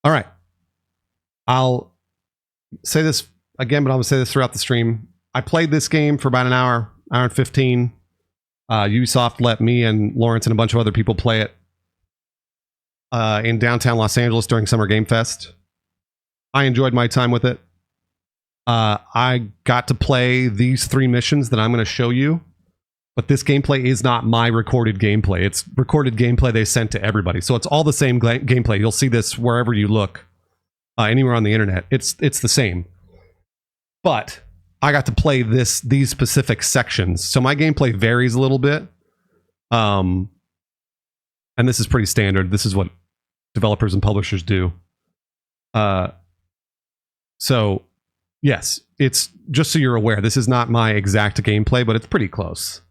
All right. I'll say this again, but I'm going to say this throughout the stream. I played this game for about an hour and 15. Ubisoft let me and Lawrence and a bunch of other people play it in downtown Los Angeles during Summer Game Fest. I enjoyed my time with it. I got to play these 3 missions that I'm going to show you, but this gameplay is not my recorded gameplay. It's recorded gameplay they sent to everybody. So it's all the same gameplay. You'll see this wherever you look, anywhere on the internet. It's the same. But I got to play these specific sections. So my gameplay varies a little bit. And this is pretty standard. This is what developers and publishers do. So yes, it's just so you're aware, this is not my exact gameplay, but it's pretty close.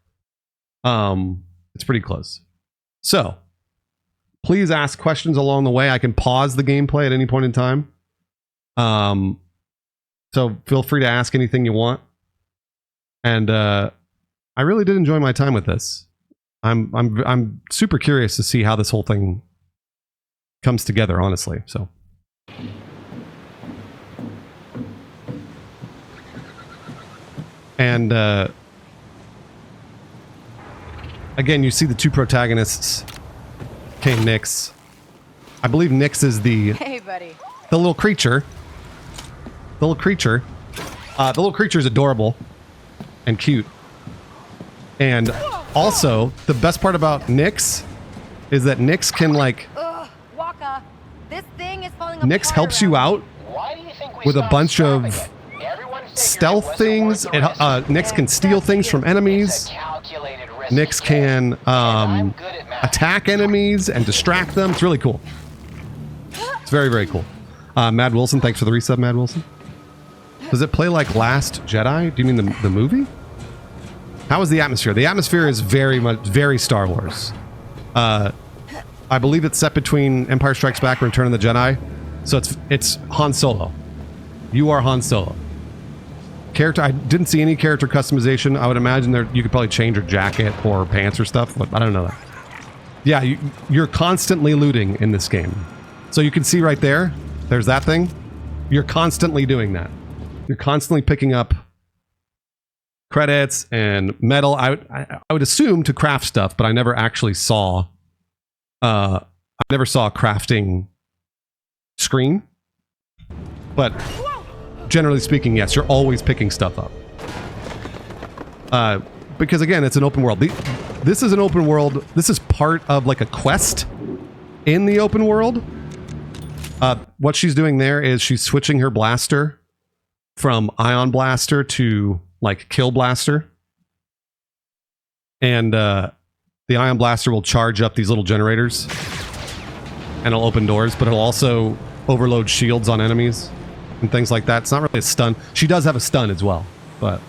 It's pretty close. So please ask questions along the way. I can pause the gameplay at any point in time. So feel free to ask anything you want. And I really did enjoy my time with this. I'm super curious to see how this whole thing comes together, honestly. So and again, you see the 2 protagonists. Okay, Nyx. I believe Nyx is the little creature. The little creature. The little creature is adorable and cute. And also, the best part about Nyx is that Nyx can like... Waka, this thing is falling Nyx helps you out with a bunch of stealth things. Nyx can steal things from enemies. Nyx can attack enemies and distract them. It's really cool. It's very, very cool. Mad Wilson, thanks for the resub, Mad Wilson. Does it play like Last Jedi? Do you mean the movie? How is the atmosphere? The atmosphere is very Star Wars. I believe it's set between Empire Strikes Back and Return of the Jedi. So it's Han Solo. You are Han Solo. Character, I didn't see any character customization. I would imagine you could probably change your jacket or pants or stuff, but I don't know that. Yeah, you're constantly looting in this game. So you can see right there, there's that thing. You're constantly doing that. You're constantly picking up credits and metal. I would assume to craft stuff, but I never actually saw a crafting screen. But generally speaking, yes, you're always picking stuff up. Because again, it's an open world. This is an open world. This is part of like a quest in the open world. What she's doing there is she's switching her blaster from Ion Blaster to like Kill Blaster. And the Ion Blaster will charge up these little generators and it'll open doors, but it'll also overload shields on enemies and things like that. It's not really a stun. She does have a stun as well, but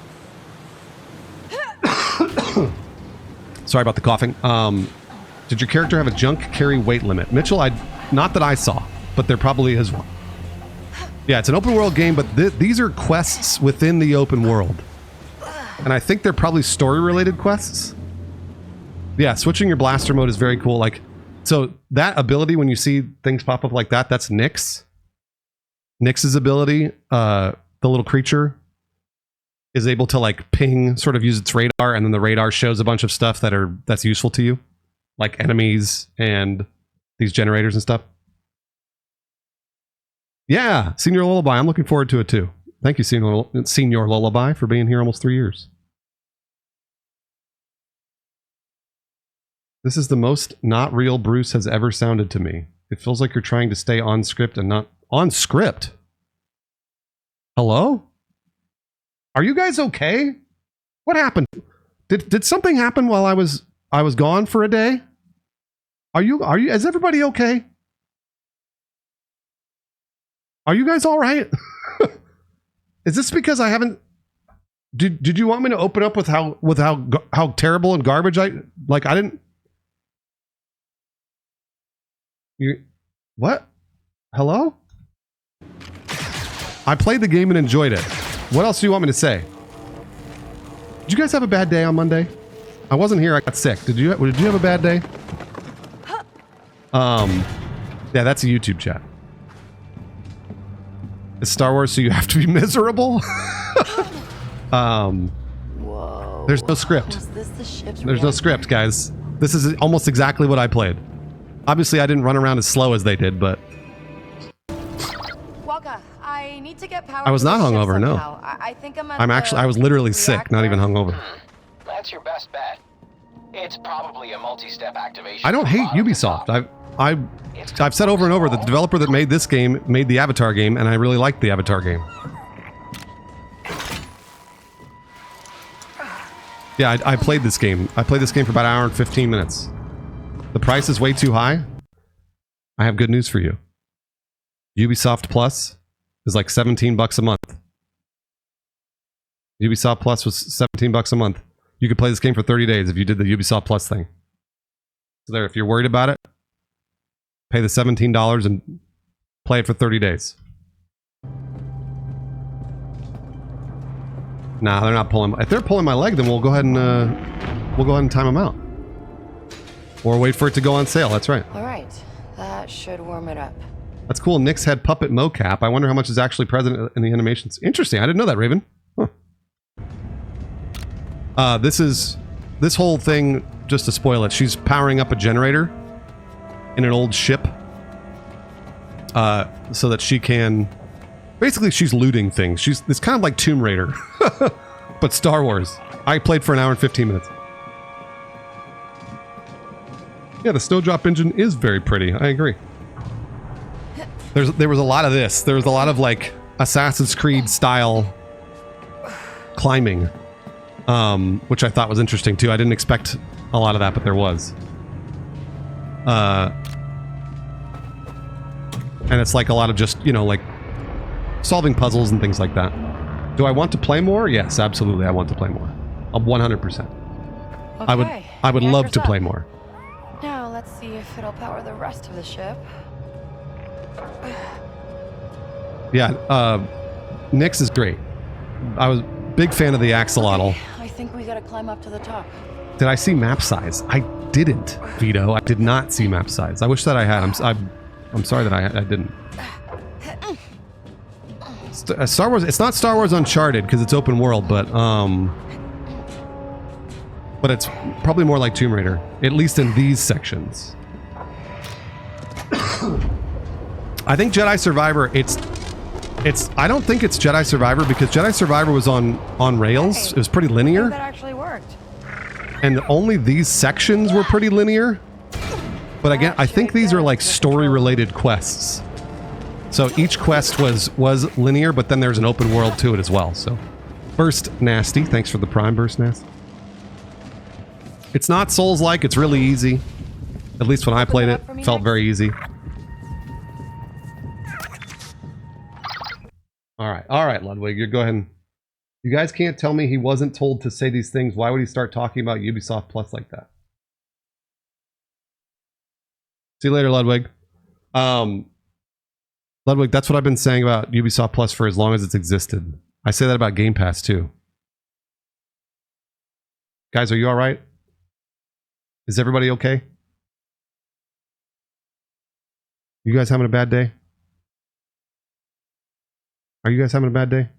sorry about the coughing. Did your character have a junk carry weight limit? Mitchell, not that I saw, but there probably is one. Yeah, it's an open world game, but these are quests within the open world. And I think they're probably story-related quests. Yeah, switching your blaster mode is very cool. Like, so that ability, when you see things pop up like that, that's Nyx. Nyx's ability, the little creature, is able to like ping, sort of use its radar, and then the radar shows a bunch of stuff that's useful to you, like enemies and these generators and stuff. Yeah, Senior Lullaby. I'm looking forward to it too. Thank you, Senior Lullaby, for being here almost 3 years. This is the most not real Bruce has ever sounded to me. It feels like you're trying to stay on script and not on script. Hello? Are you guys okay? What happened? Did something happen while I was gone for a day? Are you is everybody okay? Are you guys all right? Is this because I haven't... Did you want me to open up with how terrible and garbage I didn't... What? Hello? I played the game and enjoyed it. What else do you want me to say? Did you guys have a bad day on Monday? I wasn't here. I got sick. Did you have a bad day? Yeah, that's a YouTube chat. It's Star Wars, so you have to be miserable. Whoa. There's no script. Was this the ship's There's no script, guys. This is almost exactly what I played. Obviously, I didn't run around as slow as they did, but Waka, I need to get power. I was not hungover. No, I think I was literally sick, not even hungover. That's your best bet. It's probably a multi-step activation. I don't hate Ubisoft. I've said over and over that the developer that made this game made the Avatar game, and I really liked the Avatar game. Yeah, I played this game. I played this game for about an hour and 15 minutes. The price is way too high. I have good news for you. Ubisoft Plus is like 17 bucks a month. Ubisoft Plus was 17 bucks a month. You could play this game for 30 days if you did the Ubisoft Plus thing. So there, if you're worried about it, pay the $17 and play it for 30 days. Nah, they're not pulling. If they're pulling my leg, then we'll go ahead and time them out, or wait for it to go on sale. That's right. All right, that should warm it up. That's cool. Nick's head puppet mocap. I wonder how much is actually present in the animations. Interesting. I didn't know that, Raven. Huh. This whole thing. Just to spoil it, she's powering up a generator in an old ship, so that she can. Basically, she's looting things. It's kind of like Tomb Raider, but Star Wars. I played for an hour and 15 minutes. Yeah, the Snowdrop engine is very pretty. I agree. There was a lot of this. There was a lot of like Assassin's Creed style climbing, which I thought was interesting too. I didn't expect a lot of that, but there was. And it's like a lot of just, like solving puzzles and things like that. Do I want to play more? Yes, absolutely. I want to play more. 100%. Okay, I would love to play more. Now let's see if it'll power the rest of the ship. Yeah, Nyx is great. I was a big fan of the axolotl. Okay, I think we gotta climb up to the top. Did I see map size? I didn't, Vito. I did not see map size. I wish that I had. I'm sorry that I didn't. Star Wars. It's not Star Wars Uncharted because it's open world, but it's probably more like Tomb Raider, at least in these sections. I think Jedi Survivor. I don't think it's Jedi Survivor because Jedi Survivor was on rails. It was pretty linear. That actually worked. And only these sections were pretty linear. But again, I think these are like story-related quests. So each quest was linear, but then there's an open world to it as well. So, Burst Nasty, thanks for the Prime, Burst Nasty. It's not Souls-like, it's really easy. At least when I played it, felt very easy. All right, Ludwig, you go ahead and... You guys can't tell me he wasn't told to say these things. Why would he start talking about Ubisoft Plus like that? See you later, Ludwig. Ludwig, that's what I've been saying about Ubisoft Plus for as long as it's existed. I say that about Game Pass, too. Guys, are you all right? Is everybody okay? You guys having a bad day? Are you guys having a bad day?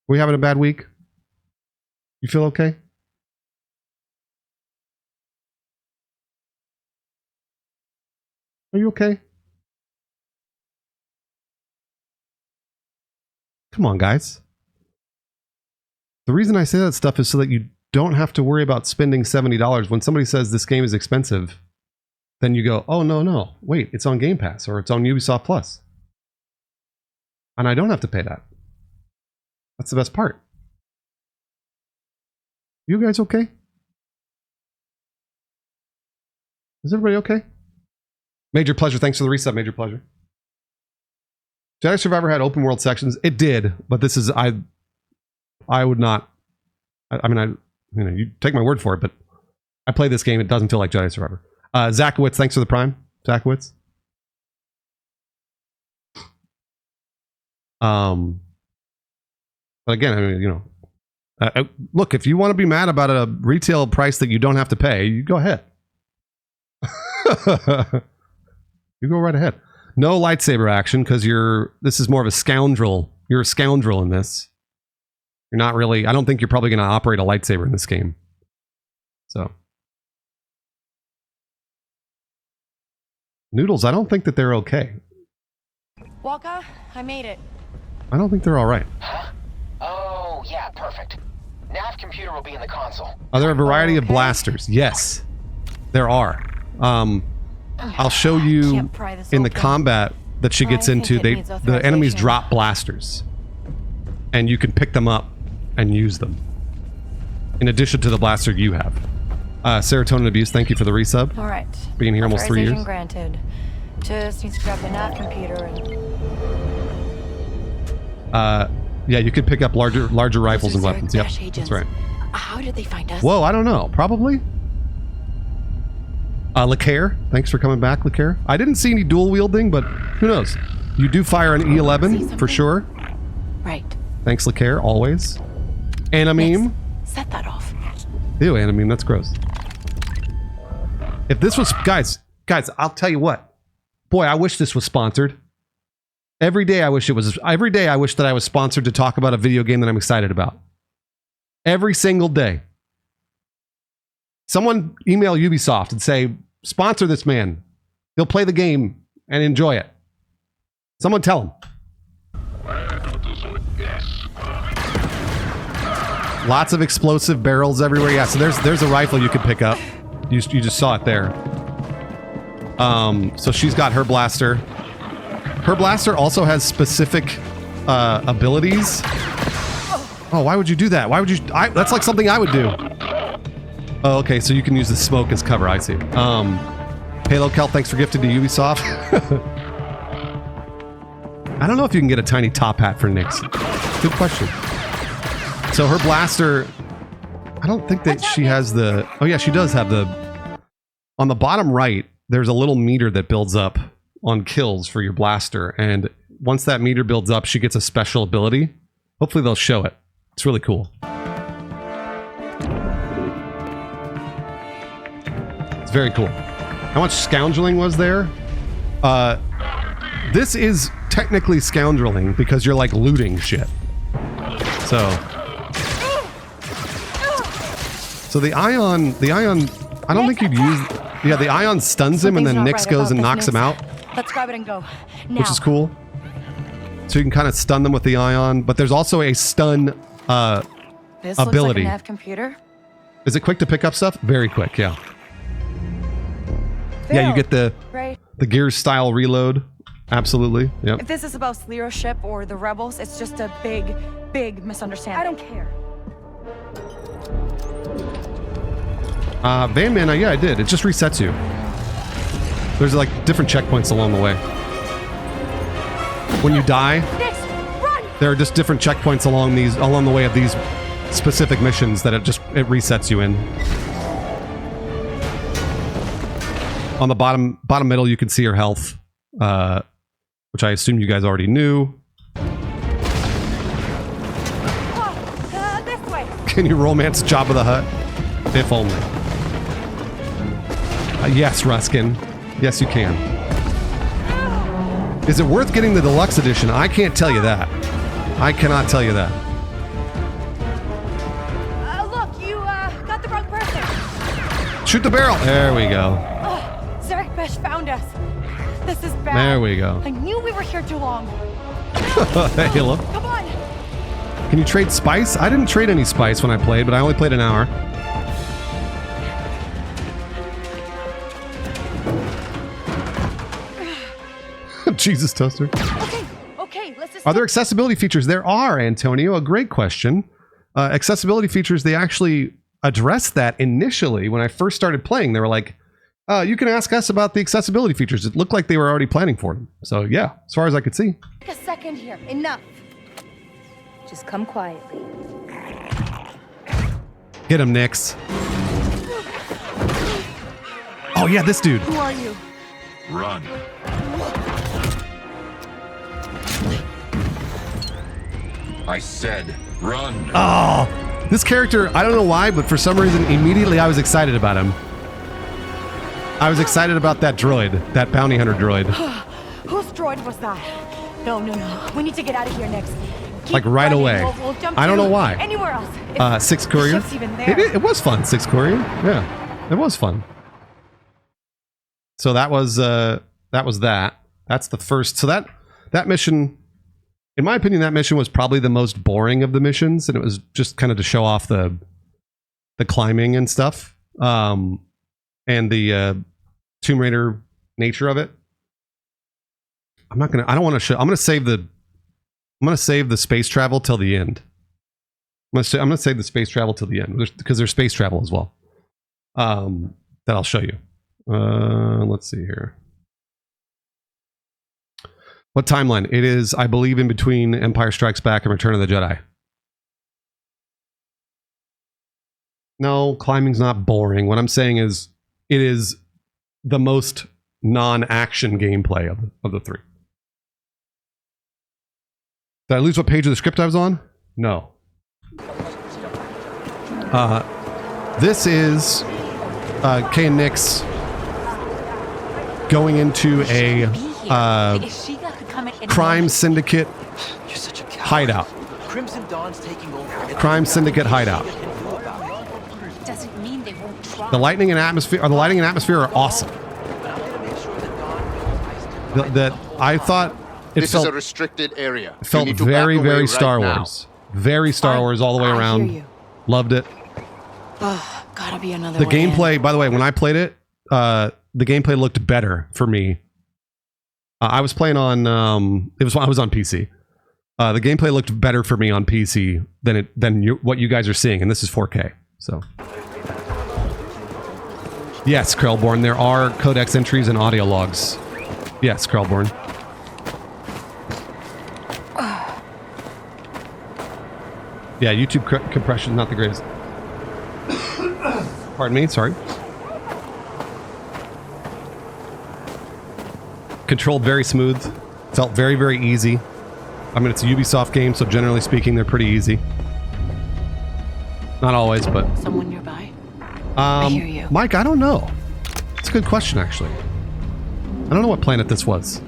Are we having a bad week? You feel okay? Are you okay? Come on, guys. The reason I say that stuff is so that you don't have to worry about spending $70. When somebody says this game is expensive, then you go, oh, no. Wait, it's on Game Pass or it's on Ubisoft Plus. And I don't have to pay that. That's the best part. You guys okay? Is everybody okay? Major pleasure. Thanks for the reset. Major pleasure. Jedi Survivor had open world sections. It did, but this is I would not. I mean, you take my word for it, but I play this game. It doesn't feel like Jedi Survivor. Zakowitz, thanks for the Prime. Zakowitz. But again, I mean, look, if you want to be mad about a retail price that you don't have to pay, you go ahead. You go right ahead. No lightsaber action because this is more of a scoundrel. You're a scoundrel in this. You're not really, I don't think you're probably going to operate a lightsaber in this game. So. Noodles, I don't think that they're okay. Walker, I made it. I don't think they're all right. Huh? Oh, yeah, perfect. Nav computer will be in the console. Are there a variety of blasters? Yes, there are. I'll show you in the combat that she gets into. The enemies drop blasters, and you can pick them up and use them. In addition to the blaster you have. Serotonin Abuse, thank you for the resub. All right. Being here almost 3 years. Granted. Just needs to grab the nav computer and... Yeah, you could pick up larger rifles and weapons. Yep, that's right. How did they find us? Whoa, I don't know. Probably. LeCaire, thanks for coming back, LeCaire. I didn't see any dual wielding, but who knows? You do fire an E11 for sure. Right. Thanks, LeCaire, always. Animeme. Set that off. Ew, Animeme, that's gross. If this was... Guys, I'll tell you what. Boy, I wish this was sponsored. Every day I wish it was... Every day I wish that I was sponsored to talk about a video game that I'm excited about. Every single day. Someone email Ubisoft and say, sponsor this man. He'll play the game and enjoy it. Someone tell him. Lots of explosive barrels everywhere. Yeah, so there's a rifle you could pick up. You just saw it there. So she's got her blaster. Her blaster also has specific abilities. Oh, why would you do that? Why would you... that's like something I would do. Oh, okay, so you can use the smoke as cover. I see. Halo Kel, thanks for gifting to Ubisoft. I don't know if you can get a tiny top hat for Nyx. Good question. So her blaster... I don't think that she has the... Oh yeah, she does have the... On the bottom right, there's a little meter that builds up on kills for your blaster. And once that meter builds up, she gets a special ability. Hopefully they'll show it. It's really cool. It's very cool. How much scoundreling was there? This is technically scoundreling because you're like looting shit. So the ion, I don't think you'd use... Yeah, the ion stuns him and then Nyx goes and knocks him out. Let's grab it and go. Now. Which is cool. So you can kind of stun them with the ion, but there's also a stun This ability. Looks like a nav computer. Is it quick to pick up stuff? Very quick, yeah. Yeah, you get the Gears style reload. Absolutely, yep. If this is about Lero's ship or the rebels, it's just a big misunderstanding. I don't care. Van Man, yeah, I did. It just resets you. There's like different checkpoints along the way. When you die, there are just different checkpoints along the way of these specific missions that it resets you in. On the bottom middle, you can see her health, which I assume you guys already knew. This way. Can you romance Jabba the Hutt? If only. Yes, Ruskin. Yes, you can. Is it worth getting the deluxe edition? I can't tell you that. I cannot tell you that. Look, you got the wrong person. Shoot the barrel. There we go. Zarek Besh found us. This is bad. There we go. I knew we were here too long. Hey, look. Come on. Can you trade spice? I didn't trade any spice when I played, but I only played an hour. Jesus, Toaster. Okay, let's just... Are there accessibility features? There are, Antonio. A great question. Accessibility features, they actually addressed that initially when I first started playing. They were like, you can ask us about the accessibility features. It looked like they were already planning for them. So yeah, as far as I could see. Take a second here. Enough. Just come quietly. Hit him, Nyx. Oh yeah, this dude. Who are you? Run. I said, run. Oh, this character, I don't know why, but for some reason, immediately I was excited about him. I was excited about that droid, that bounty hunter droid. Who's droid was that? No. We need to get out of here next. Keep Like right running. away. We'll jump I don't to know why. Anywhere else. Six Courier. ship's even there. It was fun. Six Courier. Yeah, it was fun. So that was that. That's the first. So that mission, in my opinion, that mission was probably the most boring of the missions, and it was just kind of to show off the climbing and stuff, and the Tomb Raider nature of it. I don't want to show. I'm gonna save the space travel till the end. I'm gonna save the space travel till the end because there's space travel as well. That I'll show you. Let's see here. What timeline? It is, I believe, in between Empire Strikes Back and Return of the Jedi. No, climbing's not boring. What I'm saying is, it is the most non-action gameplay of the three. Did I lose what page of the script I was on? No. This is Kay and Nix going into a crime syndicate hideout. Crimson Dawn's taking over. Crime syndicate hideout. Doesn't mean they won't try. The lighting and atmosphere are awesome. That I thought This is a restricted area. it felt very, very Star Wars. Very Star Wars all the way I hear around. you. Loved it. Ugh, gotta be another The way in. gameplay, by the way, when I played it, the gameplay looked better for me. I was playing on I was on PC. The gameplay looked better for me on PC than what you guys are seeing, and this is 4K. So yes, Krellborn, there are codex entries and audio logs. Yes, Krellborn. Yeah, YouTube compression not the greatest. Pardon me, sorry. Controlled very smooth. Felt very, very easy. I mean, it's a Ubisoft game, so generally speaking, they're pretty easy. Not always, but... Someone nearby? I hear you. Mike, I don't know. It's a good question, actually. I don't know what planet this was.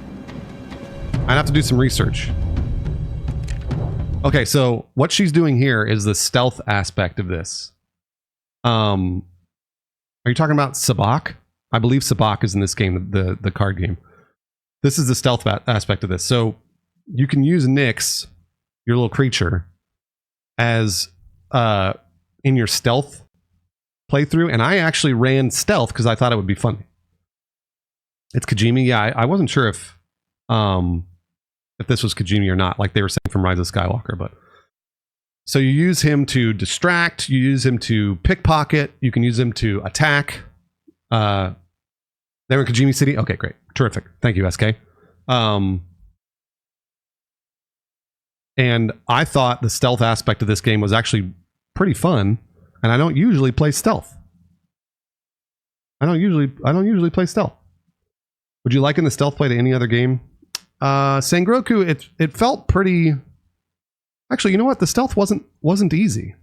I'd have to do some research. Okay, so what she's doing here is the stealth aspect of this. Are you talking about Sabak? I believe Sabak is in this game, the card game. This is the stealth aspect of this. So you can use Nyx, your little creature, as in your stealth playthrough, and I actually ran stealth because I thought it would be funny. It's Kajimi. Yeah, I wasn't sure if this was Kajimi or not, like they were saying from Rise of Skywalker. But so you use him to distract, you use him to pickpocket, you can use him to attack. They're in Kajimi City. Okay, great, terrific. Thank you, SK. And I thought the stealth aspect of this game was actually pretty fun, and I don't usually play stealth. I don't usually play stealth. Would you liken the stealth play to any other game? Sangroku, it felt pretty. Actually, you know what? The stealth wasn't easy.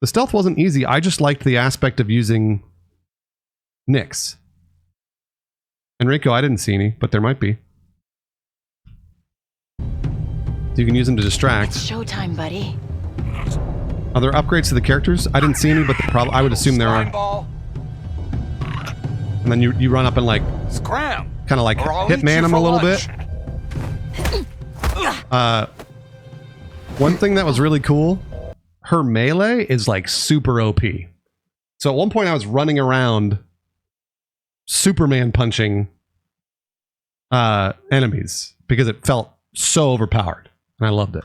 The stealth wasn't easy. I just liked the aspect of using Nyx. Enrico, I didn't see any, but there might be. So you can use them to distract. It's showtime, buddy. Are there upgrades to the characters? I didn't see any, but I would assume there are. And then you run up and like Scram! kind of like Or I'll eat hitman you him for a little lunch. bit. One thing that was really cool, her melee is like super OP. So at one point I was running around Superman punching enemies because it felt so overpowered, and I loved it.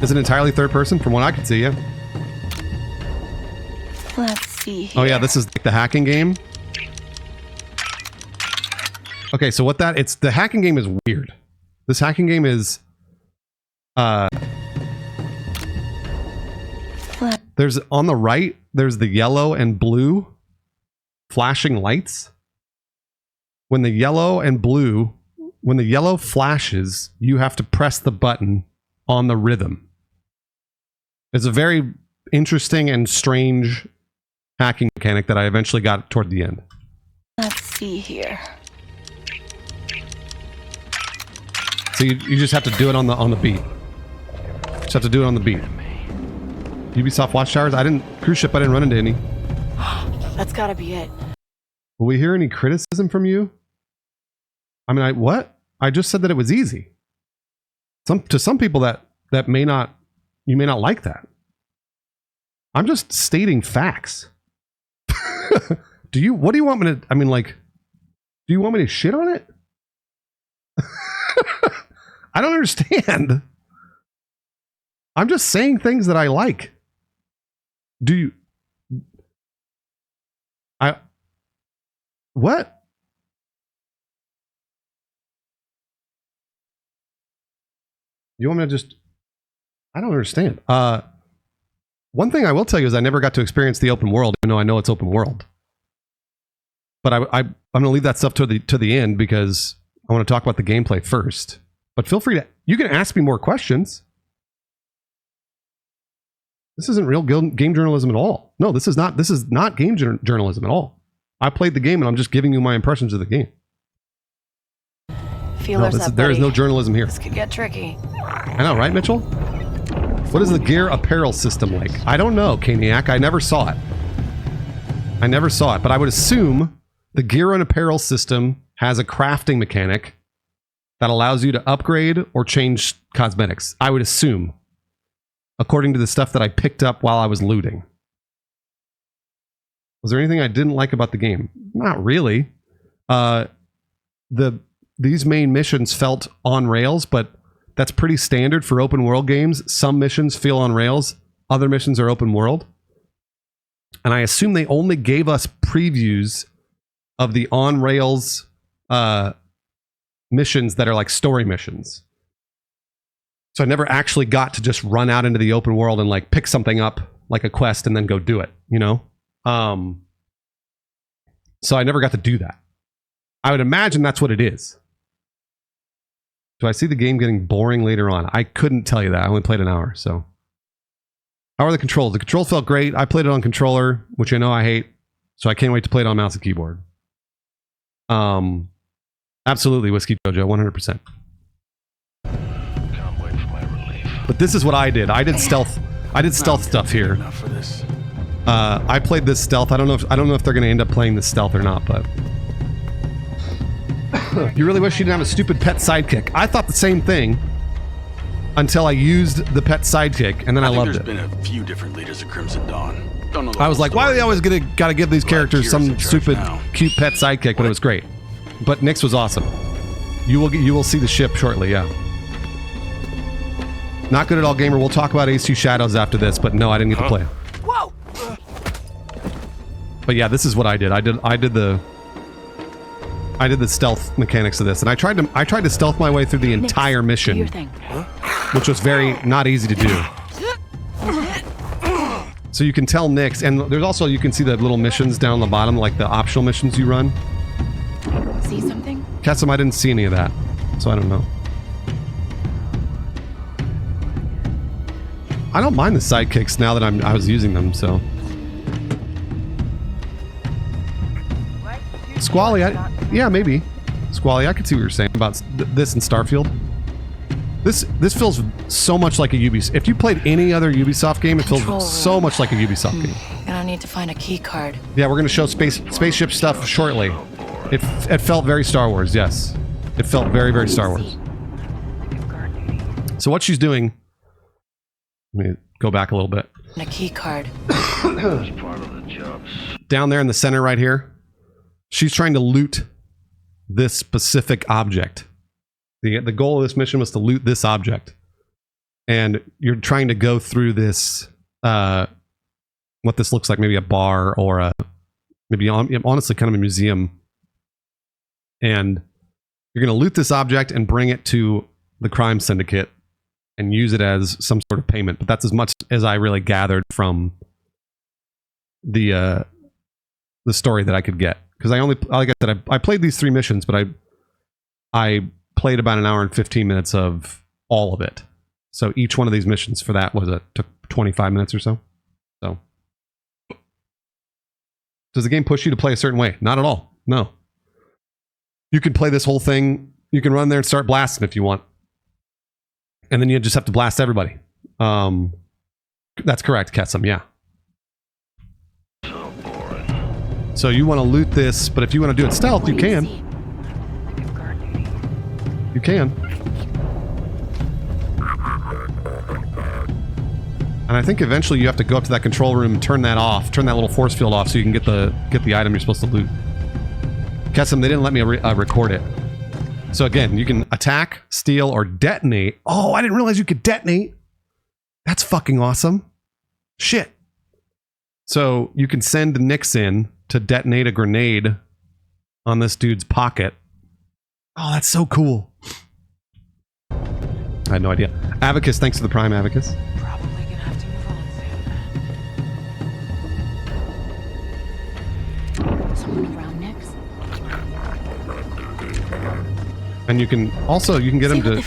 Is it entirely third person? From what I could see, yeah. Let's see here. Oh yeah, this is like the hacking game. Okay, so the hacking game is weird. This hacking game is there's on the right, there's the yellow and blue flashing lights. When the yellow flashes, you have to press the button on the rhythm. It's a very interesting and strange hacking mechanic that I eventually got toward the end. Let's see here. So you just have to do it on the beat. Just have to do it on the beat. Ubisoft Watchtowers? Cruise ship, I didn't run into any. That's gotta be it. Will we hear any criticism from you? I mean, what? I just said that it was easy. To some people that may not, you may not like that. I'm just stating facts. What do you want me to, I mean, like, do you want me to shit on it? I don't understand. I'm just saying things that I like. What? You want me to just, I don't understand. One thing I will tell you is I never got to experience the open world, even though I know it's open world. But I'm going to leave that stuff to the end because I want to talk about the gameplay first. But feel free to, you can ask me more questions. This isn't real game journalism at all. No, this is not game journalism at all. I played the game and I'm just giving you my impressions of the game. There is no journalism here. This could get tricky. I know, right, Mitchell? What is the gear apparel system like? I don't know, Caniac. I never saw it. But I would assume the gear and apparel system has a crafting mechanic that allows you to upgrade or change cosmetics. I would assume, according to the stuff that I picked up while I was looting. Was there anything I didn't like about the game? Not really. These main missions felt on rails, but that's pretty standard for open world games. Some missions feel on rails, other missions are open world. And I assume they only gave us previews of the on rails missions that are like story missions. So I never actually got to just run out into the open world and like pick something up like a quest and then go do it, you know? So I never got to do that. I would imagine that's what it is. Do I see the game getting boring later on? I couldn't tell you that. I only played an hour, so. How are the controls? The control felt great. I played it on controller, which I know I hate, so I can't wait to play it on mouse and keyboard. Absolutely, Whiskey Jojo, 100%. But this is what I did. I did stealth. I did stealth stuff here. I played this stealth. I don't know if they're going to end up playing this stealth or not, but you really wish you didn't have a stupid pet sidekick. I thought the same thing until I used the pet sidekick, and then I loved it. There's been a few different leaders of Crimson Dawn. Don't know. I was like, why are they always gotta give these characters some stupid, cute pet sidekick? But it was great. But Nyx was awesome. You will see the ship shortly. Yeah. Not good at all, gamer. We'll talk about Ace 2 Shadows after this, but no, I didn't get to play it. Whoa! But yeah, this is what I did. I did the stealth mechanics of this, and I tried to stealth my way through the entire mission, which was very not easy to do. So you can tell Nyx, and there's also, you can see the little missions down the bottom, like the optional missions you run. See something? Katsum, I didn't see any of that, so I don't know. I don't mind the sidekicks now that I was using them, so. Squally, yeah, maybe. Squally, I could see what you're saying about this in Starfield. This feels so much like a Ubisoft. If you played any other Ubisoft game, it feels so much like a Ubisoft game. Gonna need to find a key card. Yeah, we're gonna show spaceship stuff shortly. It felt very Star Wars, yes. It felt very, very Star Wars. So what she's doing, let me go back a little bit. A key card. Down there in the center right here, she's trying to loot this specific object. The goal of this mission was to loot this object. And you're trying to go through this, what this looks like, maybe a bar or maybe honestly kind of a museum. And you're going to loot this object and bring it to the crime syndicate and use it as some sort of payment. But that's as much as I really gathered from the story that I could get. Because like I said, I played these 3 missions, but I played about an hour and 15 minutes of all of it. So each one of these missions for that took 25 minutes or so. So does the game push you to play a certain way? Not at all. No. You can play this whole thing. You can run there and start blasting if you want. And then you just have to blast everybody. That's correct, Kessam, yeah. So you want to loot this, but if you want to do it stealth, you can. You can. And I think eventually you have to go up to that control room, turn that off, turn that little force field off so you can get the item you're supposed to loot. Kessam, they didn't let me record it. So again, you can attack, steal, or detonate. Oh, I didn't realize you could detonate. That's fucking awesome. Shit. So you can send Nix in to detonate a grenade on this dude's pocket. Oh, that's so cool. I had no idea. Avacus, thanks for the Prime, Avacus. Probably gonna have to move on soon. Someone around Nix? And you can also, you can get him to,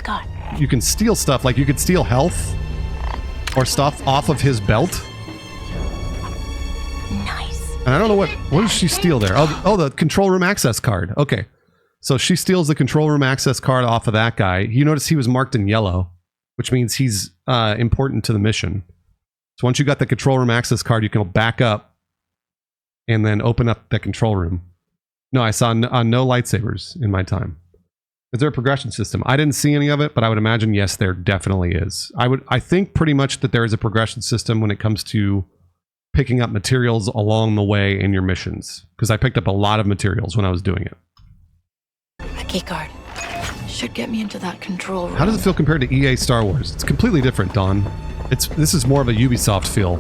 you can steal stuff, like you could steal health or stuff off of his belt. Nice. And I don't know what does she steal there? Oh, the control room access card. Okay. So she steals the control room access card off of that guy. You notice he was marked in yellow, which means he's important to the mission. So once you got the control room access card, you can back up and then open up the control room. No, I saw no lightsabers in my time. Is there a progression system? I didn't see any of it, but I would imagine, yes, there definitely is. I think pretty much that there is a progression system when it comes to picking up materials along the way in your missions. Because I picked up a lot of materials when I was doing it. A key card. Should get me into that control room. How does it feel compared to EA Star Wars? It's completely different, Dawn. This is more of a Ubisoft feel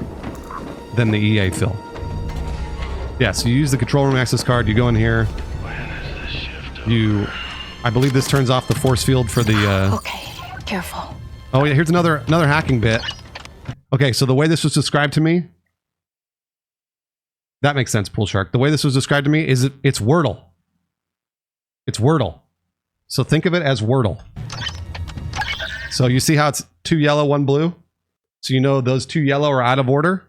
than the EA feel. Yeah, so you use the control room access card, you go in here. I believe this turns off the force field for the Okay, careful. Oh yeah, here's another hacking bit. Okay, so the way this was described to me, that makes sense, Pool Shark. The way this was described to me is it's Wordle. It's Wordle. So think of it as Wordle. So you see how it's 2 yellow, 1 blue? So you know those 2 yellow are out of order?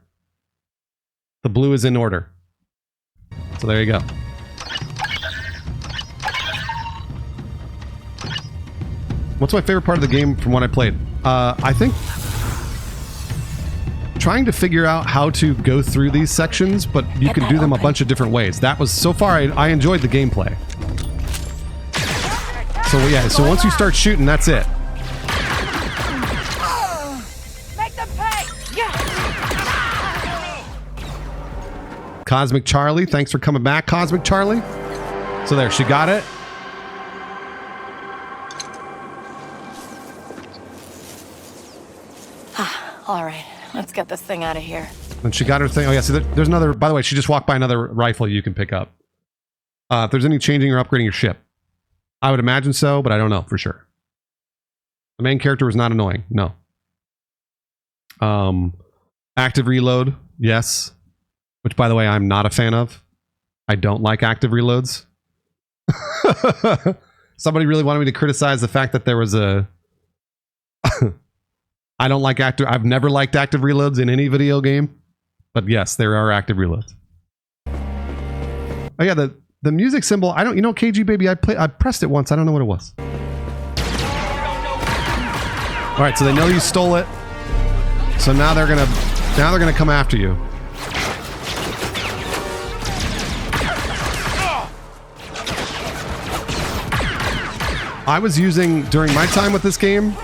The blue is in order. So there you go. What's my favorite part of the game from what I played? I think trying to figure out how to go through these sections, but you can do them a bunch of different ways. That was, so far, I enjoyed the gameplay. So yeah, so once you start shooting, that's it. Make them pay! Yeah! Cosmic Charlie, thanks for coming back, Cosmic Charlie. So there, she got it. All right, let's get this thing out of here. And she got her thing. Oh yeah, so there's another, by the way, she just walked by another rifle you can pick up. If there's any changing or upgrading your ship. I would imagine so, but I don't know for sure. The main character was not annoying, no. Active reload, yes. Which, by the way, I'm not a fan of. I don't like active reloads. Somebody really wanted me to criticize the fact that there was a... I don't like I've never liked active reloads in any video game. But yes, there are active reloads. Oh yeah, the music symbol, I don't, you know, KG Baby, I pressed it once, I don't know what it was. Alright, so they know you stole it. So now they're gonna come after you. I was using, during my time with this game,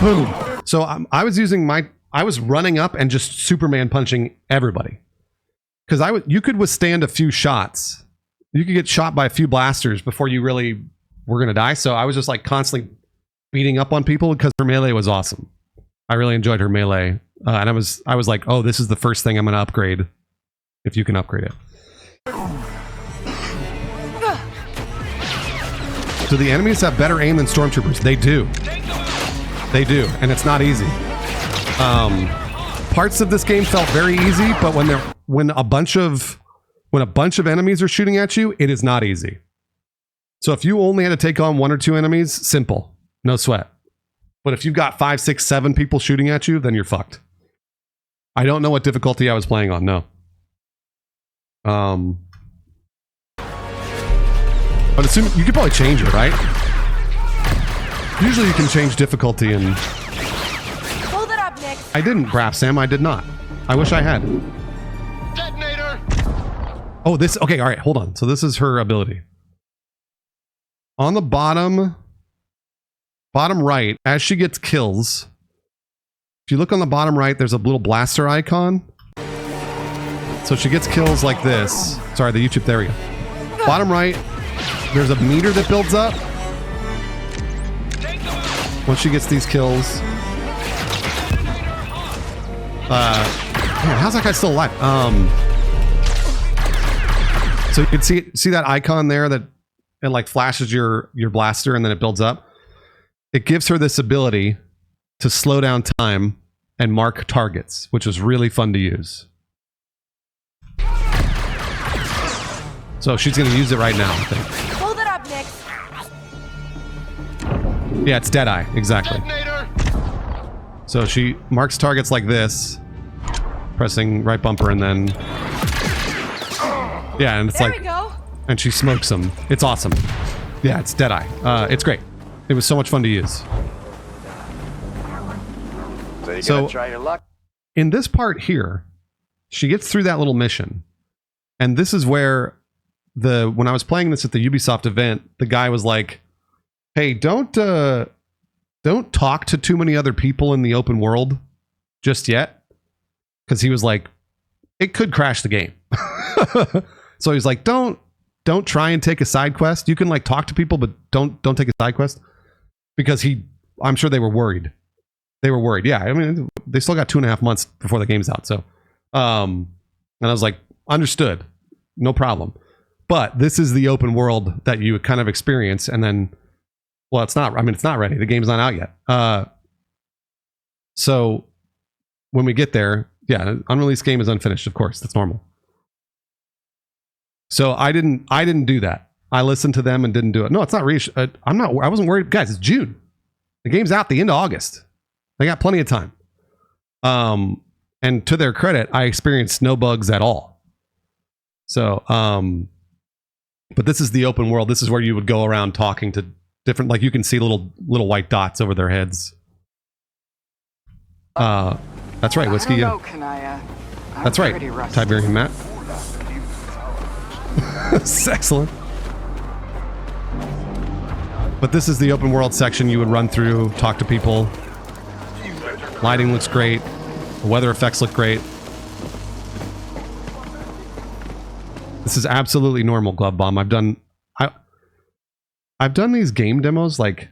boom. So I was using I was running up and just Superman punching everybody. Because you could withstand a few shots. You could get shot by a few blasters before you really were going to die. So I was just like constantly beating up on people because her melee was awesome. I really enjoyed her melee. And I was like, oh, this is the first thing I'm going to upgrade. If you can upgrade it. Do the enemies have better aim than stormtroopers? They do. They do. And it's not easy. Parts of this game felt very easy, but when a bunch of enemies are shooting at you, it is not easy. So if you only had to take on 1 or 2 enemies, simple, no sweat. But if you've got 5, 6, 7 people shooting at you, then you're fucked. I don't know what difficulty I was playing on. No. But assume you could probably change it, right? Usually you can change difficulty and... Hold it up, Nick. I didn't, Brap Sam. I did not. I wish I had. Detonator! Oh, this... Okay, all right. Hold on. So this is her ability. On the bottom right, as she gets kills, if you look on the bottom right, there's a little blaster icon. So she gets kills like this. Sorry, the YouTube. There we go. Bottom right, there's a meter that builds up. Once she gets these kills. Man, how's that guy still alive? So you can see that icon there that it like flashes your blaster and then it builds up. It gives her this ability to slow down time and mark targets, which is really fun to use. So she's going to use it right now, I think. Hold it up, Nick. Yeah, it's Deadeye, exactly. Detonator! So she marks targets like this, pressing right bumper, and then... Yeah, and it's There like... we go. And she smokes them. It's awesome. Yeah, it's Deadeye. It's great. It was so much fun to use. So you gonna try your luck? In this part here, she gets through that little mission. And this is where when I was playing this at the Ubisoft event, the guy was like, hey, don't talk to too many other people in the open world just yet. Because he was like, it could crash the game. So he's like, don't try and take a side quest. You can like talk to people, but don't take a side quest. Because I'm sure they were worried. They were worried. Yeah, I mean, they still got 2.5 months before the game's out. So, and I was like, understood. No problem. But this is the open world that you kind of experience. And then, well, it's not ready. The game's not out yet. So when we get there, yeah, an unreleased game is unfinished. Of course, that's normal. So I didn't do that. I listened to them and didn't do it. No, it's not I wasn't worried. Guys, it's June. The game's out the end of August. They got plenty of time. And to their credit, I experienced no bugs at all. So, but this is the open world. This is where you would go around talking to different, like you can see little white dots over their heads. That's right, Whiskey. I don't know, Kanaya. That's right, Tiberian Matt. Excellent. But this is the open world section you would run through, talk to people. Lighting looks great. The weather effects look great. This is absolutely normal, Glove Bomb. I've done these game demos like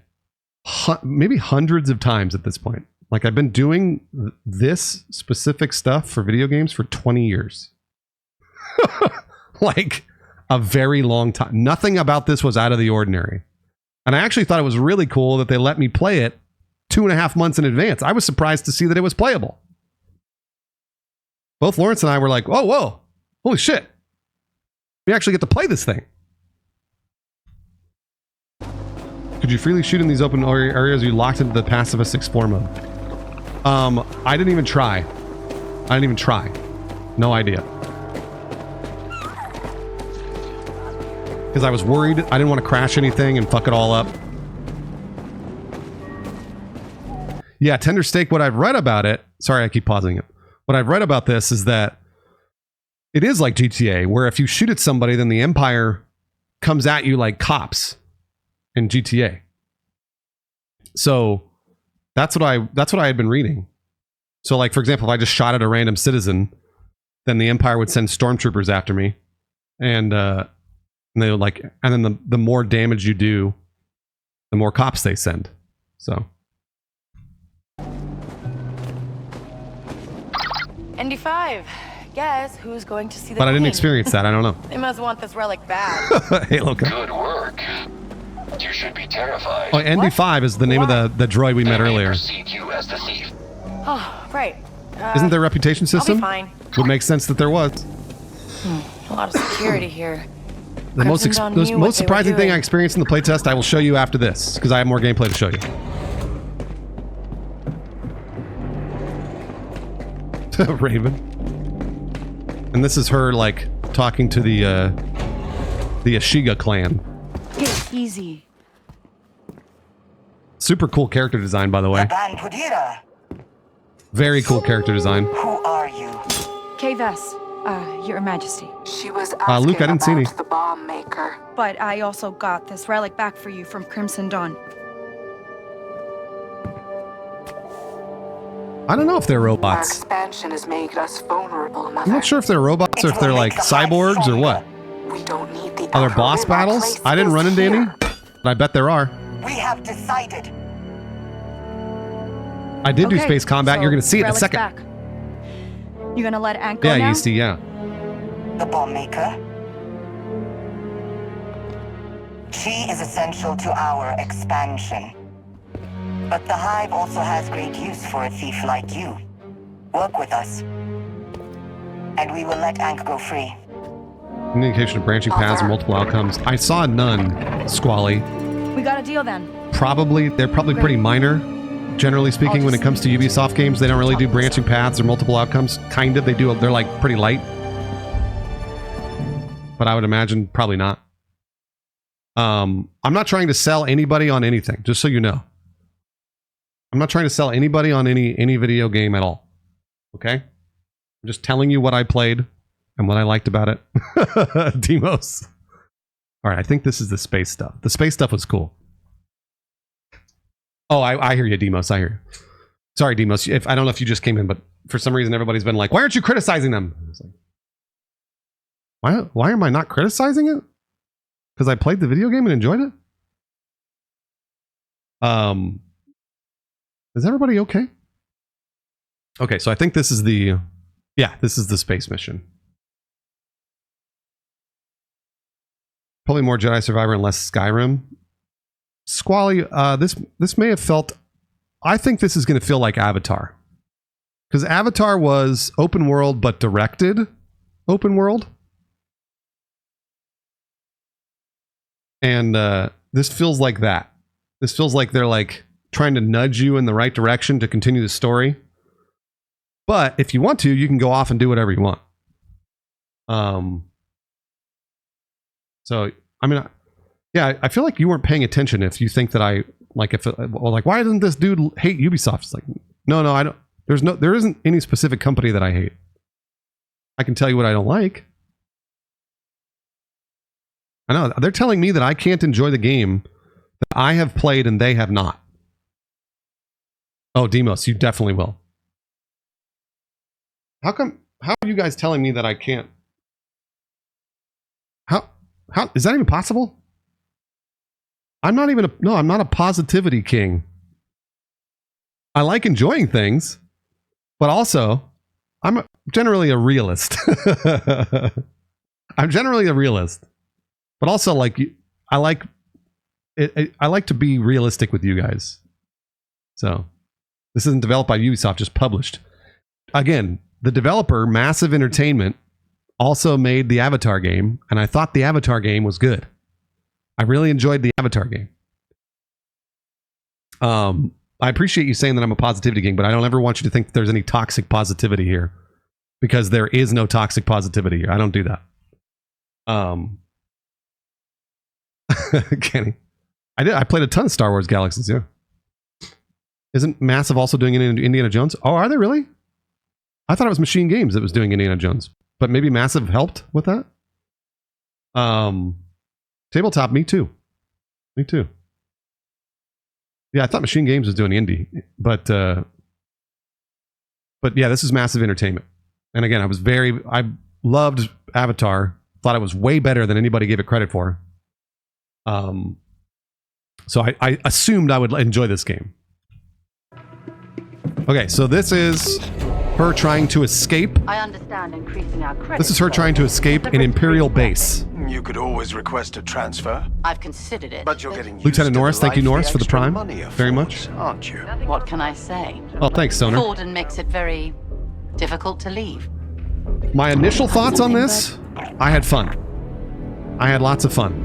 maybe hundreds of times at this point. Like I've been doing this specific stuff for video games for 20 years. Like a very long time. Nothing about this was out of the ordinary. And I actually thought it was really cool that they let me play it 2.5 months in advance. I was surprised to see that it was playable. Both Lawrence and I were like, oh, whoa, holy shit. We actually get to play this thing. Could you freely shoot in these open areas? You locked into the pacifist explore mode. I didn't even try. No idea. Because I was worried. I didn't want to crash anything and fuck it all up. Yeah, Tender Steak, what I've read about it... Sorry, I keep pausing it. What I've read about this is that it is like GTA, where if you shoot at somebody, then the Empire comes at you like cops in GTA. So that's what I had been reading. So like, for example, if I just shot at a random citizen, then the Empire would send stormtroopers after me. And they would like, and then the more damage you do, the more cops they send. So. ND5. Guess who's going to see the But I didn't queen? experience that. I don't know. They must want this relic bad. Halo. Good work. You should be terrified. Oh, ND5 is the name of the droid we met earlier. Perceive you as the thief. Oh, right. Isn't there a reputation system? I'll be fine. Would make sense that there was. A lot of security here. The most Crimson Dawn knew what they were surprising thing doing. I experienced in the playtest, I will show you after this, because I have more gameplay to show you. Raven. And this is her, like, talking to the Ashiga clan. Get easy. Super cool character design, by the way. Very cool character design. Who are you? Kay Vess, Your Majesty. She was Luke, I didn't see any. the bomb maker. But I also got this relic back for you from Crimson Dawn. I don't know if they're Our robots. expansion has made us vulnerable, Mother. I'm not sure if they're robots or if they're like cyborgs or what. We don't need the Are there boss battles? I didn't run into any, but I bet there are. We have decided. I did do Okay, space combat. so You're going to see it in a relic's second. back. You gonna let Ant go Yeah, now? Yeasty, yeah. The bomb maker. She is essential to our expansion. But the Hive also has great use for a thief like you. Work with us. And we will let Ankh go free. Communication of branching paths and multiple outcomes. I saw none, Squally. We got a deal then. They're probably pretty minor. Generally speaking, when it comes to Ubisoft games, they don't really do branching paths or multiple outcomes. Kind of, they're like pretty light. But I would imagine probably not. I'm not trying to sell anybody on anything, just so you know. I'm not trying to sell anybody on any video game at all. Okay? I'm just telling you what I played and what I liked about it. Demos. All right, I think this is the space stuff. The space stuff was cool. Oh, I hear you, Demos. I hear you. Sorry, Demos. I don't know if you just came in, but for some reason everybody's been like, why aren't you criticizing them? I was like, why am I not criticizing it? Because I played the video game and enjoyed it? Is everybody okay? Okay, so I think this is the space mission. Probably more Jedi Survivor and less Skyrim. Squally, this may have felt... I think this is going to feel like Avatar. Because Avatar was open world, but directed open world. And this feels like that. This feels like they're like trying to nudge you in the right direction to continue the story. But if you want to, you can go off and do whatever you want. So, I mean, I feel like you weren't paying attention if you think that I, like, why doesn't this dude hate Ubisoft? It's like, no, I don't, there isn't any specific company that I hate. I can tell you what I don't like. I know, they're telling me that I can't enjoy the game that I have played and they have not. Oh, Demos, you definitely will. How are you guys telling me that I can't? How is that even possible? I'm not a positivity king. I like enjoying things, but also I'm generally a realist. I'm generally a realist, but also like I like to be realistic with you guys. So this isn't developed by Ubisoft, just published. Again, the developer, Massive Entertainment, also made the Avatar game, and I thought the Avatar game was good. I really enjoyed the Avatar game. I appreciate you saying that I'm a positivity king, but I don't ever want you to think that there's any toxic positivity here, because there is no toxic positivity here. I don't do that. Kenny, I played a ton of Star Wars Galaxies. Yeah, isn't Massive also doing Indiana Jones? Oh, are they really? I thought it was Machine Games that was doing Indiana Jones, but maybe Massive helped with that. Tabletop, me too. Yeah, I thought Machine Games was doing indie, but yeah, this is Massive Entertainment. And again, I loved Avatar. Thought it was way better than anybody gave it credit for. So I assumed I would enjoy this game. Okay, so this is her trying to escape. I understand increasing our credit. This is her trying to escape an Imperial base. You could always request a transfer. I've considered it. But you're getting Lieutenant Norris, thank you, Norris, for the Prime. Very much. Aren't you? What can I say? Oh, thanks, Sonar. Forden makes it very difficult to leave. My initial thoughts on this, I had fun. I had lots of fun.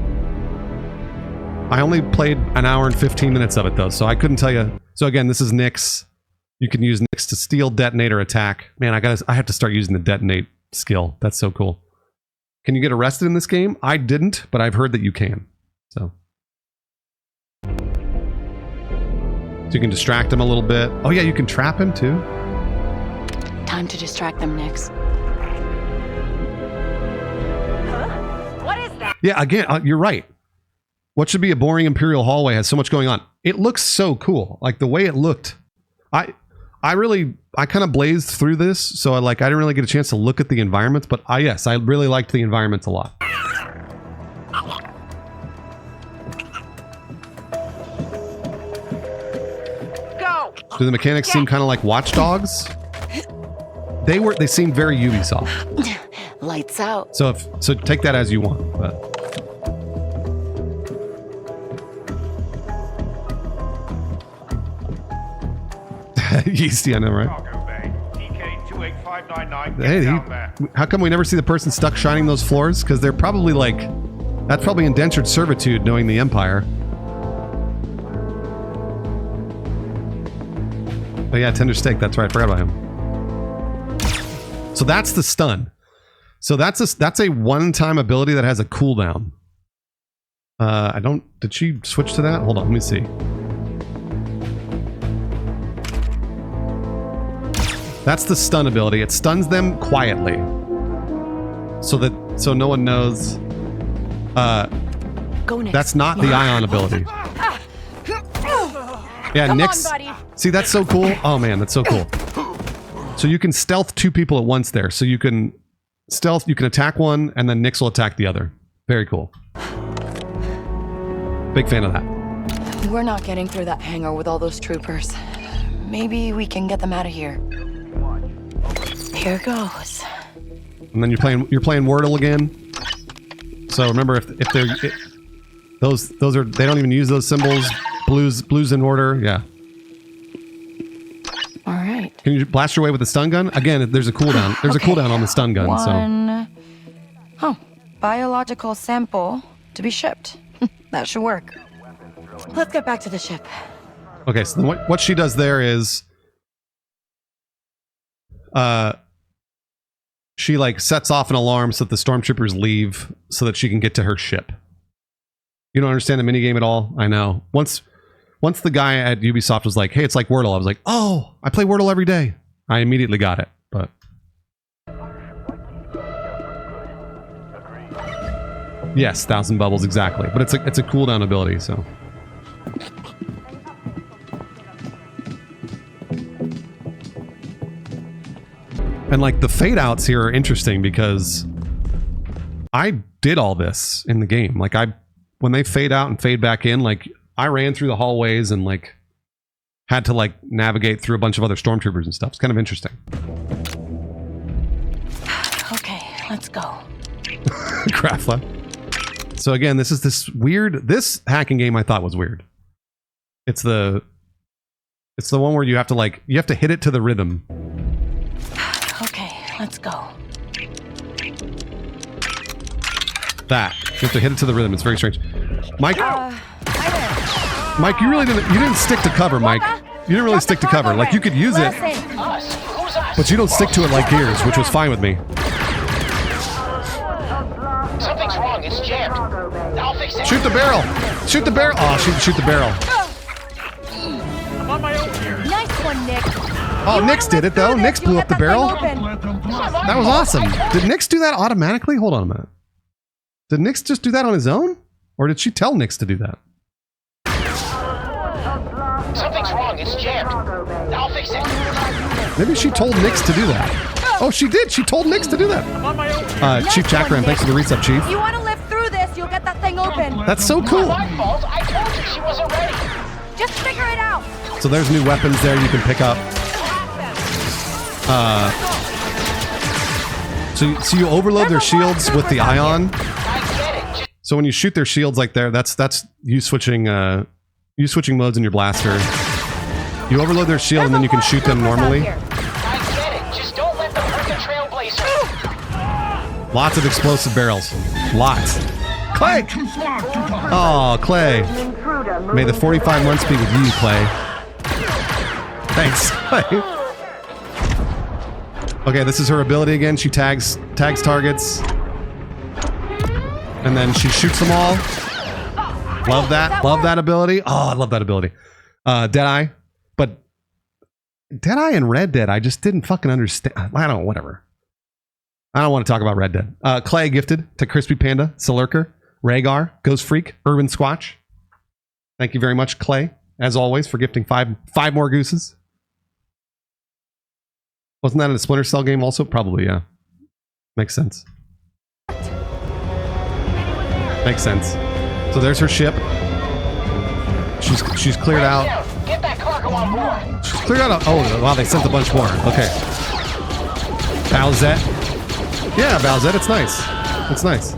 I only played an hour and 15 minutes of it, though, so I couldn't tell you. So again, this is Nyx. You can use Nyx to steal, detonate, or attack. Man, I have to start using the detonate skill. That's so cool. Can you get arrested in this game? I didn't, but I've heard that you can. So. So you can distract him a little bit. Oh yeah, you can trap him too. Time to distract them, Nix. What is that? Yeah, again, you're right. What should be a boring Imperial hallway has so much going on. It looks so cool. Like the way it looked. I kind of blazed through this, so I didn't really get a chance to look at the environments, but yes, I really liked the environments a lot. Go. Do the mechanics seem kind of like Watch Dogs? They seemed very Ubisoft. Lights out. So take that as you want, but Yeasty, I know, right? Hey, how come we never see the person stuck shining those floors? Because they're probably like, that's probably indentured servitude knowing the Empire. Oh yeah, Tender Steak, that's right, I forgot about him. So that's the stun. So that's a one-time ability that has a cooldown. Did she switch to that? Hold on, let me see. That's the stun ability. It stuns them quietly. So no one knows. Go Nix. That's not the Ion ability. Yeah, Come Nix. on, buddy. See, that's so cool. Oh man, that's so cool. So you can stealth 2 people at once there. So you can stealth, you can attack one, and then Nix will attack the other. Very cool. Big fan of that. We're not getting through that hangar with all those troopers. Maybe we can get them out of here. Here goes. And then you're playing Wordle again. So remember, if they're those are, they don't even use those symbols. Blues in order. Yeah. All right. Can you blast your way with the stun gun? Again, there's a cooldown. There's a cooldown on the stun gun. Oh, biological sample to be shipped. That should work. Let's get back to the ship. Okay, so then what she does there is, she like sets off an alarm so that the stormtroopers leave so that she can get to her ship. You don't understand the minigame at all? I know. Once the guy at Ubisoft was like, hey, it's like Wordle, I was like, oh, I play Wordle every day. I immediately got it, but... Yes, 1,000 bubbles, exactly. But it's a cooldown ability, so... And like the fade outs here are interesting because I did all this in the game. Like when they fade out and fade back in, like I ran through the hallways and like had to like navigate through a bunch of other stormtroopers and stuff. It's kind of interesting. Okay, let's go. Grafla. So again, this hacking game I thought was weird. It's the one where you have to hit it to the rhythm. Okay, let's go. That. You have to hit it to the rhythm. It's very strange. Mike, Mike, you didn't stick to cover, Mike. You didn't really stick to cover. Like, you could use it, but you don't stick to it like Gears, which was fine with me. Something's wrong. It's jammed. I'll fix it. Shoot the barrel. Shoot the barrel. Oh, she didn't shoot the barrel. I'm on my own here. Nice one, Nick. Oh, Nix did it, though. Nix blew up the barrel. That was awesome. Did Nix do that automatically? Hold on a minute. Did Nix just do that on his own? Or did she tell Nix to do that? Something's wrong. It's jammed. I'll fix it. Maybe she told Nix to do that. Oh, she did. She told Nix to do that. I'm on my own here. Chief Jackram, thanks for the reset, Chief. You want to live through this, you'll get that thing open. That's so cool. My fault. I told you she wasn't ready. Just figure it out. So there's new weapons there you can pick up. So you overload their shields with the ion. So when you shoot their shields like there, that's you switching modes in your blaster. You overload their shield and then you can shoot them normally. I get it. Just don't let them hurt the trailblazer. Lots of explosive barrels. Lots. Clay! Oh, Clay. May the 45 months be with you, Clay. Thanks, Clay. Okay, this is her ability again. She tags targets. And then she shoots them all. Love that. Love that ability. Oh, I love that ability. Deadeye. Deadeye and Red Dead, I just didn't fucking understand. I don't know, whatever. I don't want to talk about Red Dead. Clay gifted to Crispy Panda, Salurker, Rhaegar, Ghost Freak, Urban Squatch. Thank you very much, Clay, as always, for gifting five more gooses. Wasn't that in a Splinter Cell game also? Probably, yeah. Makes sense. Makes sense. So there's her ship. She's cleared out. Get that cargo on board. She's cleared out. Oh, wow, they sent a bunch more. Okay. Bowsette. Yeah, Bowsette, it's nice. It's nice.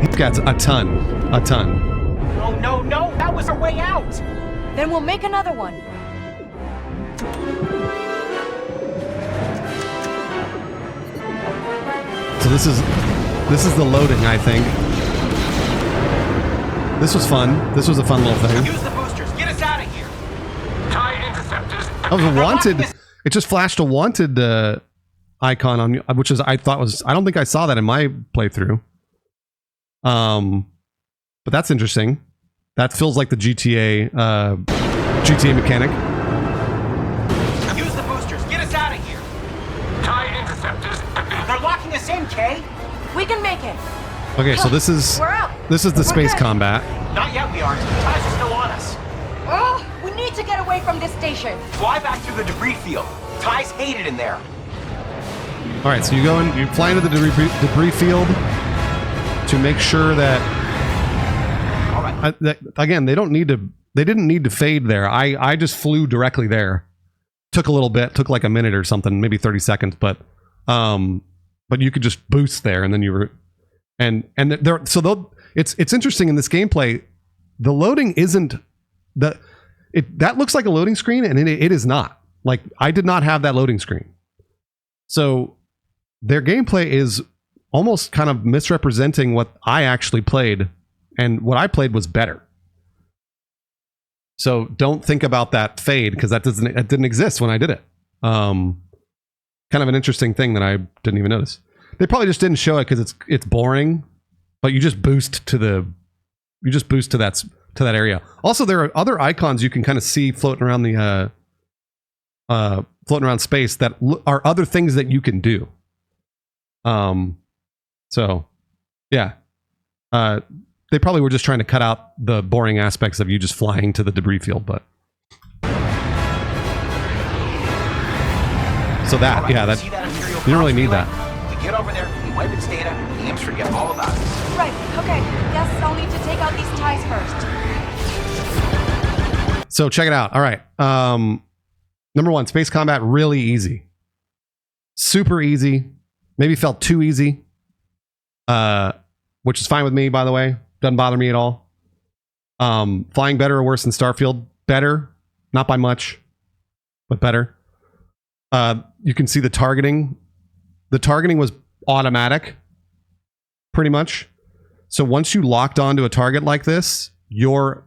He's got a ton. A ton. Oh, no, no, that was our way out. Then we'll make another one. So this is the loading, I think. This was fun. This was a fun little thing. Use the boosters. Get us out of here. TIE interceptors. That was a wanted. It just flashed a wanted icon on, which is I don't think I saw that in my playthrough. But that's interesting. That feels like the GTA mechanic. Use the boosters. Get us out of here. TIE interceptors. They're locking us in, Kay. We can make it. Okay, so this is We're out. the space good. combat. Not yet, we aren't. The ties are still on us. Oh, we need to get away from this station. Fly back through the debris field. Ties hate it in there. All right, so you fly into the debris field to make sure that. All right. Again, they didn't need to fade there. I just flew directly there. Took a little bit, took like a minute or something, maybe 30 seconds, but you could just boost there, and then you were, it's interesting in this gameplay. The loading isn't that looks like a loading screen, and it is not. Like, I did not have that loading screen. So their gameplay is almost kind of misrepresenting what I actually played, and what I played was better. So don't think about that fade, because it didn't exist when I did it. Kind of an interesting thing that I didn't even notice. They probably just didn't show it because it's boring, but you just boost to that area. Also, there are other icons you can kind of see floating around space that are other things that you can do. So yeah, they probably were just trying to cut out the boring aspects of you just flying to the debris field, but. So that, Right, yeah, that see that Imperial you don't really need relay? that. We get over there, we wipe its data, the imps forget all about us. Right, okay. Guess I'll need to take out these ties first. So check it out. All right. Number one, space combat, really easy. Super easy. Maybe felt too easy. Which is fine with me, by the way. Doesn't bother me at all. Flying better or worse than Starfield? Better. Not by much, but better. You can see the targeting. The targeting was automatic, pretty much. So once you locked onto a target like this, your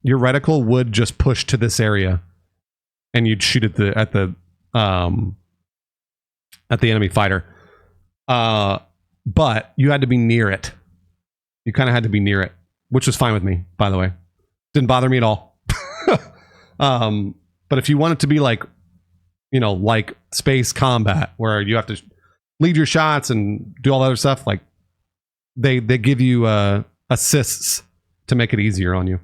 reticle would just push to this area, and you'd shoot at the enemy fighter. But you had to be near it. You kind of had to be near it, which was fine with me, by the way. Didn't bother me at all. But if you want it to be like, like space combat, where you have to lead your shots and do all that other stuff, like they give you assists to make it easier on you.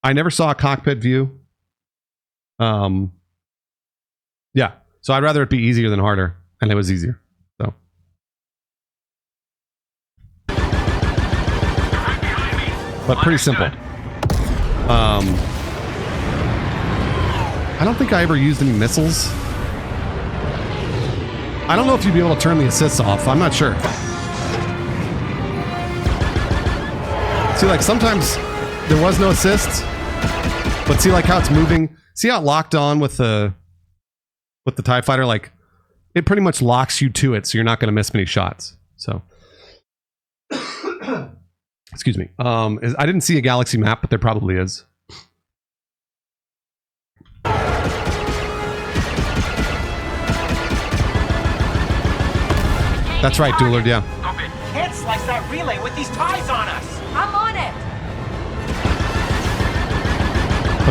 I never saw a cockpit view. Yeah, so I'd rather it be easier than harder, and it was easier. So. But pretty simple. I don't think I ever used any missiles. I don't know if you'd be able to turn the assists off. I'm not sure. See, like, sometimes there was no assists, but see, like, how it's moving. See how it locked on with the TIE fighter? Like, it pretty much locks you to it, so you're not going to miss many shots. So, excuse me. I didn't see a galaxy map, but there probably is. That's right, Doolard, yeah. Can't slice that relay with these ties on us. I'm on it.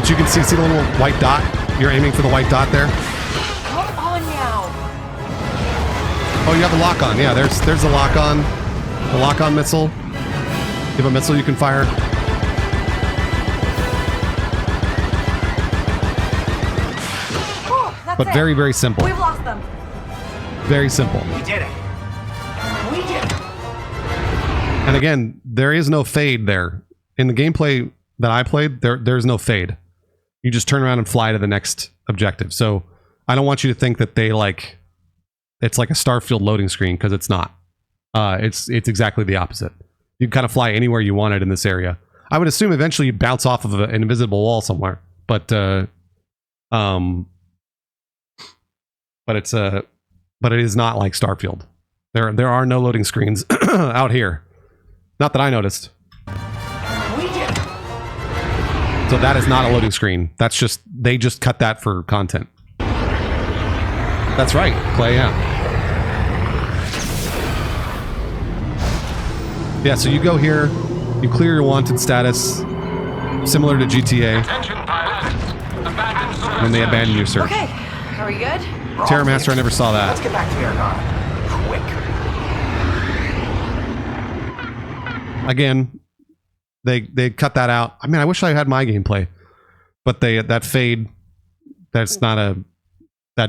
But you can see the little white dot? You're aiming for the white dot there? Come on now. Oh, you have a lock on. Yeah, there's a lock on. The lock on missile. You have a missile you can fire. Oh, that's But it. very, very simple. We've lost them. Very simple. We did it. We did it. And again, there is no fade there. In the gameplay that I played, there's no fade. You just turn around and fly to the next objective. So I don't want you to think that it's like a Starfield loading screen, because it's not. It's exactly the opposite. You can kind of fly anywhere you wanted in this area. I would assume eventually you bounce off of an invisible wall somewhere, but it is not like Starfield. There are no loading screens out here. Not that I noticed. We did it. So that is not a loading screen. That's just, they just cut that for content. That's right, Clay, yeah. Yeah, so you go here, you clear your wanted status, similar to GTA, Attention pilot. Abandon service. when they abandon your search. Okay, are we good? Terra Master, I never saw Let's that. get back to Aragon. Quick. Again, they cut that out. I mean, I wish I had my gameplay, but that fade, that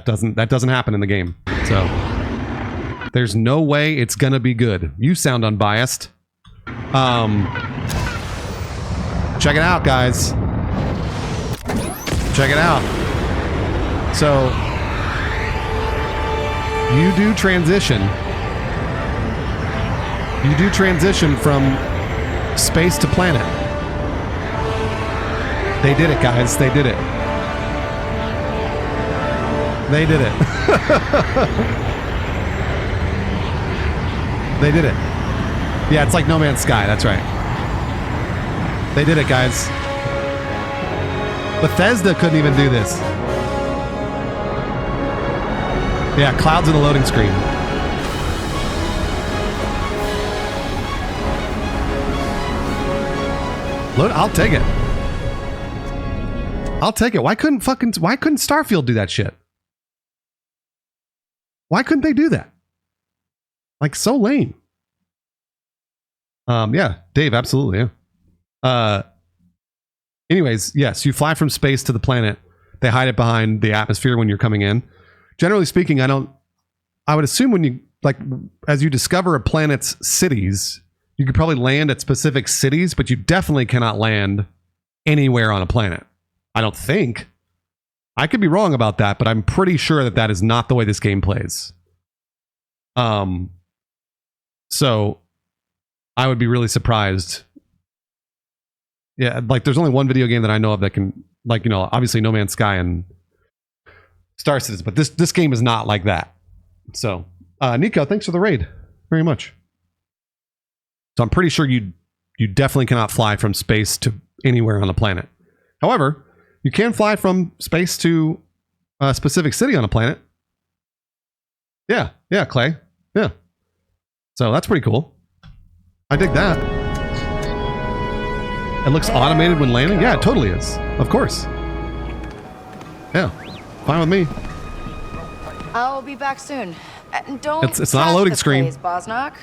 doesn't happen in the game. So there's no way it's gonna be good. You sound unbiased. Check it out, guys. Check it out. So you do transition from space to planet. They did it, guys. They did it. They did it. They did it. Yeah, it's like No Man's Sky. That's right. They did it, guys. Bethesda couldn't even do this. Yeah, clouds in a loading screen. I'll take it. I'll take it. Why couldn't Starfield do that shit? Why couldn't they do that? Like, so lame. Yeah, Dave, absolutely, yeah. Anyways, yes, you fly from space to the planet. They hide it behind the atmosphere when you're coming in. Generally speaking, I would assume when you, like, as you discover a planet's cities, you could probably land at specific cities, but you definitely cannot land anywhere on a planet. I don't think. I could be wrong about that, but I'm pretty sure that is not the way this game plays. So I would be really surprised. Yeah, like there's only one video game that I know of that can, like, you know, obviously No Man's Sky and Star Citizen, but this game is not like that. So, Nico, thanks for the raid very much. So I'm pretty sure you definitely cannot fly from space to anywhere on the planet. However, you can fly from space to a specific city on a planet. Yeah, Clay. Yeah. So that's pretty cool. I dig that. It looks automated when landing? Yeah, it totally is. Of course. Yeah. Fine with me. I'll be back soon. Don't It's not a loading screen. Plays, Bosnock.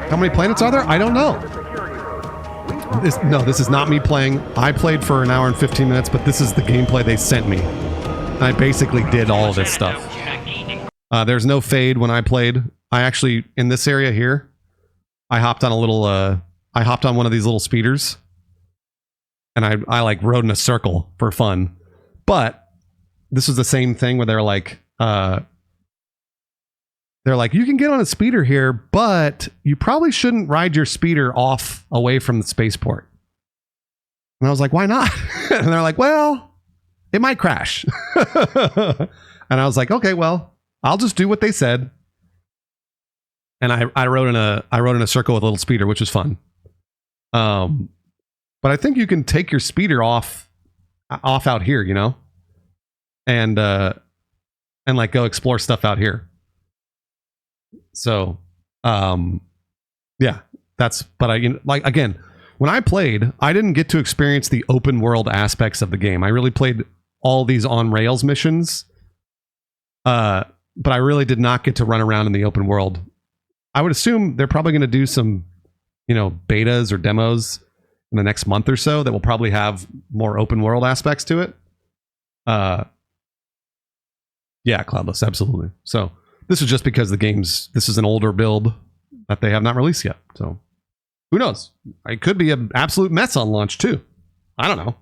How many planets are there? I don't know. This is not me playing. I played for an hour and 15 minutes, but this is the gameplay they sent me. I basically did all of this stuff. There's no fade when I played. I actually, in this area here, I hopped on one of these little speeders. And I like rode in a circle for fun. But this was the same thing where they're like, you can get on a speeder here, but you probably shouldn't ride your speeder off away from the spaceport. And I was like, why not? And they're like, well, it might crash. And I was like, okay, well, I'll just do what they said. And I rode in a circle with a little speeder, which was fun. But I think you can take your speeder off out here, you know, and like go explore stuff out here. So, Yeah, but like again, when I played, I didn't get to experience the open world aspects of the game. I really played all these on rails missions, but I really did not get to run around in the open world. I would assume they're probably going to do some, betas or demos in the next month or so that will probably have more open world aspects to it. Yeah, Cloudless, absolutely. So this is just because this is an older build that they have not released yet. So who knows? It could be an absolute mess on launch too. I don't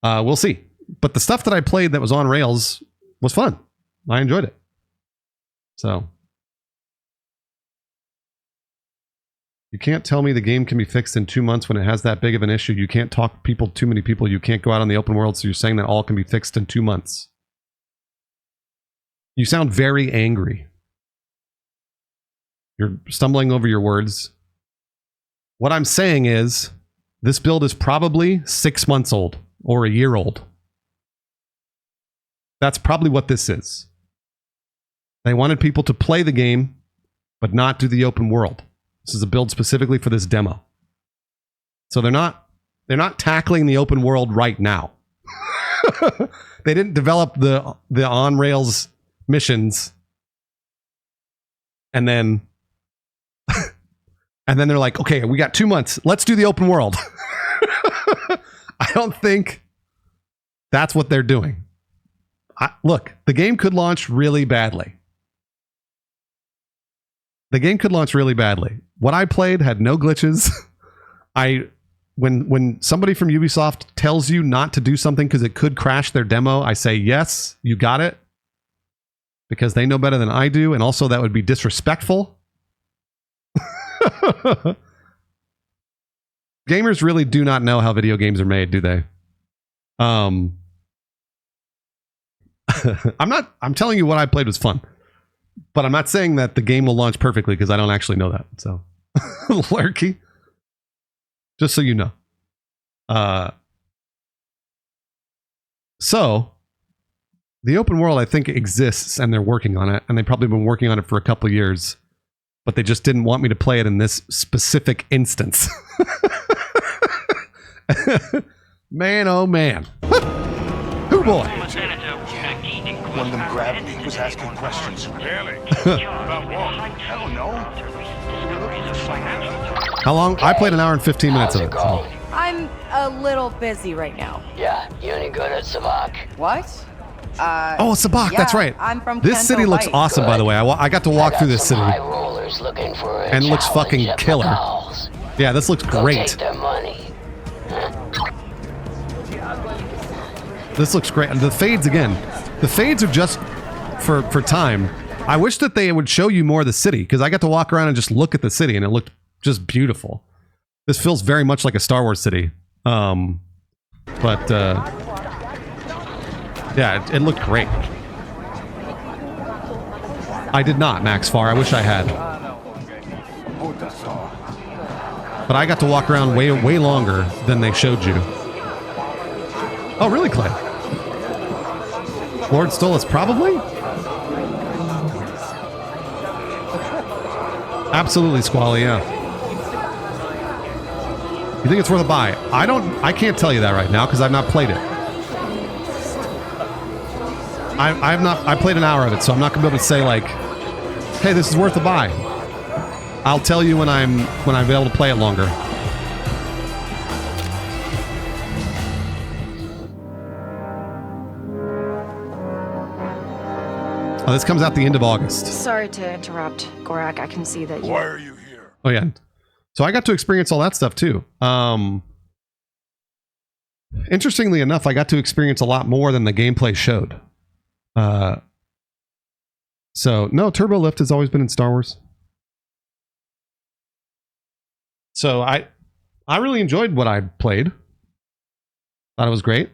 know. We'll see. But the stuff that I played that was on rails was fun. I enjoyed it. So you can't tell me the game can be fixed in 2 months when it has that big of an issue. You can't talk too many people. You can't go out on the open world. So you're saying that all can be fixed in 2 months. You sound very angry. You're stumbling over your words. What I'm saying is this build is probably 6 months old or a year old. That's probably what this is. They wanted people to play the game, but not do the open world. This is a build specifically for this demo. So they're not tackling the open world right now. They didn't develop the on rails missions and then they're like, okay, we got 2 months. Let's do the open world. I don't think that's what they're doing. Look, the game could launch really badly. What I played had no glitches. When somebody from Ubisoft tells you not to do something because it could crash their demo, I say, yes, you got it. Because they know better than I do, and also that would be disrespectful. Gamers really do not know how video games are made, do they? I'm telling you what I played was fun. But I'm not saying that the game will launch perfectly because I don't actually know that. So, Lurky. Just so you know. So, the open world, I think, exists and they're working on it. And they've probably been working on it for a couple of years. But they just didn't want me to play it in this specific instance. Man, oh man. Hoo boy. One of them grabbed me, was asking questions. Really? About what? I don't know. How long? I played an hour and 15 minutes of it. So. I'm a little busy right now. Yeah, you any good at Savak? What? Oh, Sabak, yeah, that's right. I'm from this city looks Light. awesome, by the way. I got to walk through this city. And it looks fucking killer. Yeah, this looks great. Take their money. This looks great. And the fades again. The fades are just for time. I wish that they would show you more of the city, because I got to walk around and just look at the city, and it looked just beautiful. This feels very much like a Star Wars city. Yeah, it looked great. I did not, Max Farr. I wish I had. But I got to walk around way longer than they showed you. Oh, really, Clay? Lord Stolas, probably? Absolutely, Squally, yeah. You think it's worth a buy? I can't tell you that right now because I've not played it. I played an hour of it, so I'm not gonna be able to say like, hey, this is worth a buy. I'll tell you when I'm able to play it longer. Oh, this comes out the end of August. Sorry to interrupt, Gorak. I can see that you... Why are you here? Oh, yeah. So I got to experience all that stuff, too. Interestingly enough, I got to experience a lot more than the gameplay showed. So, no, Turbo Lift has always been in Star Wars. So I really enjoyed what I played. Thought it was great.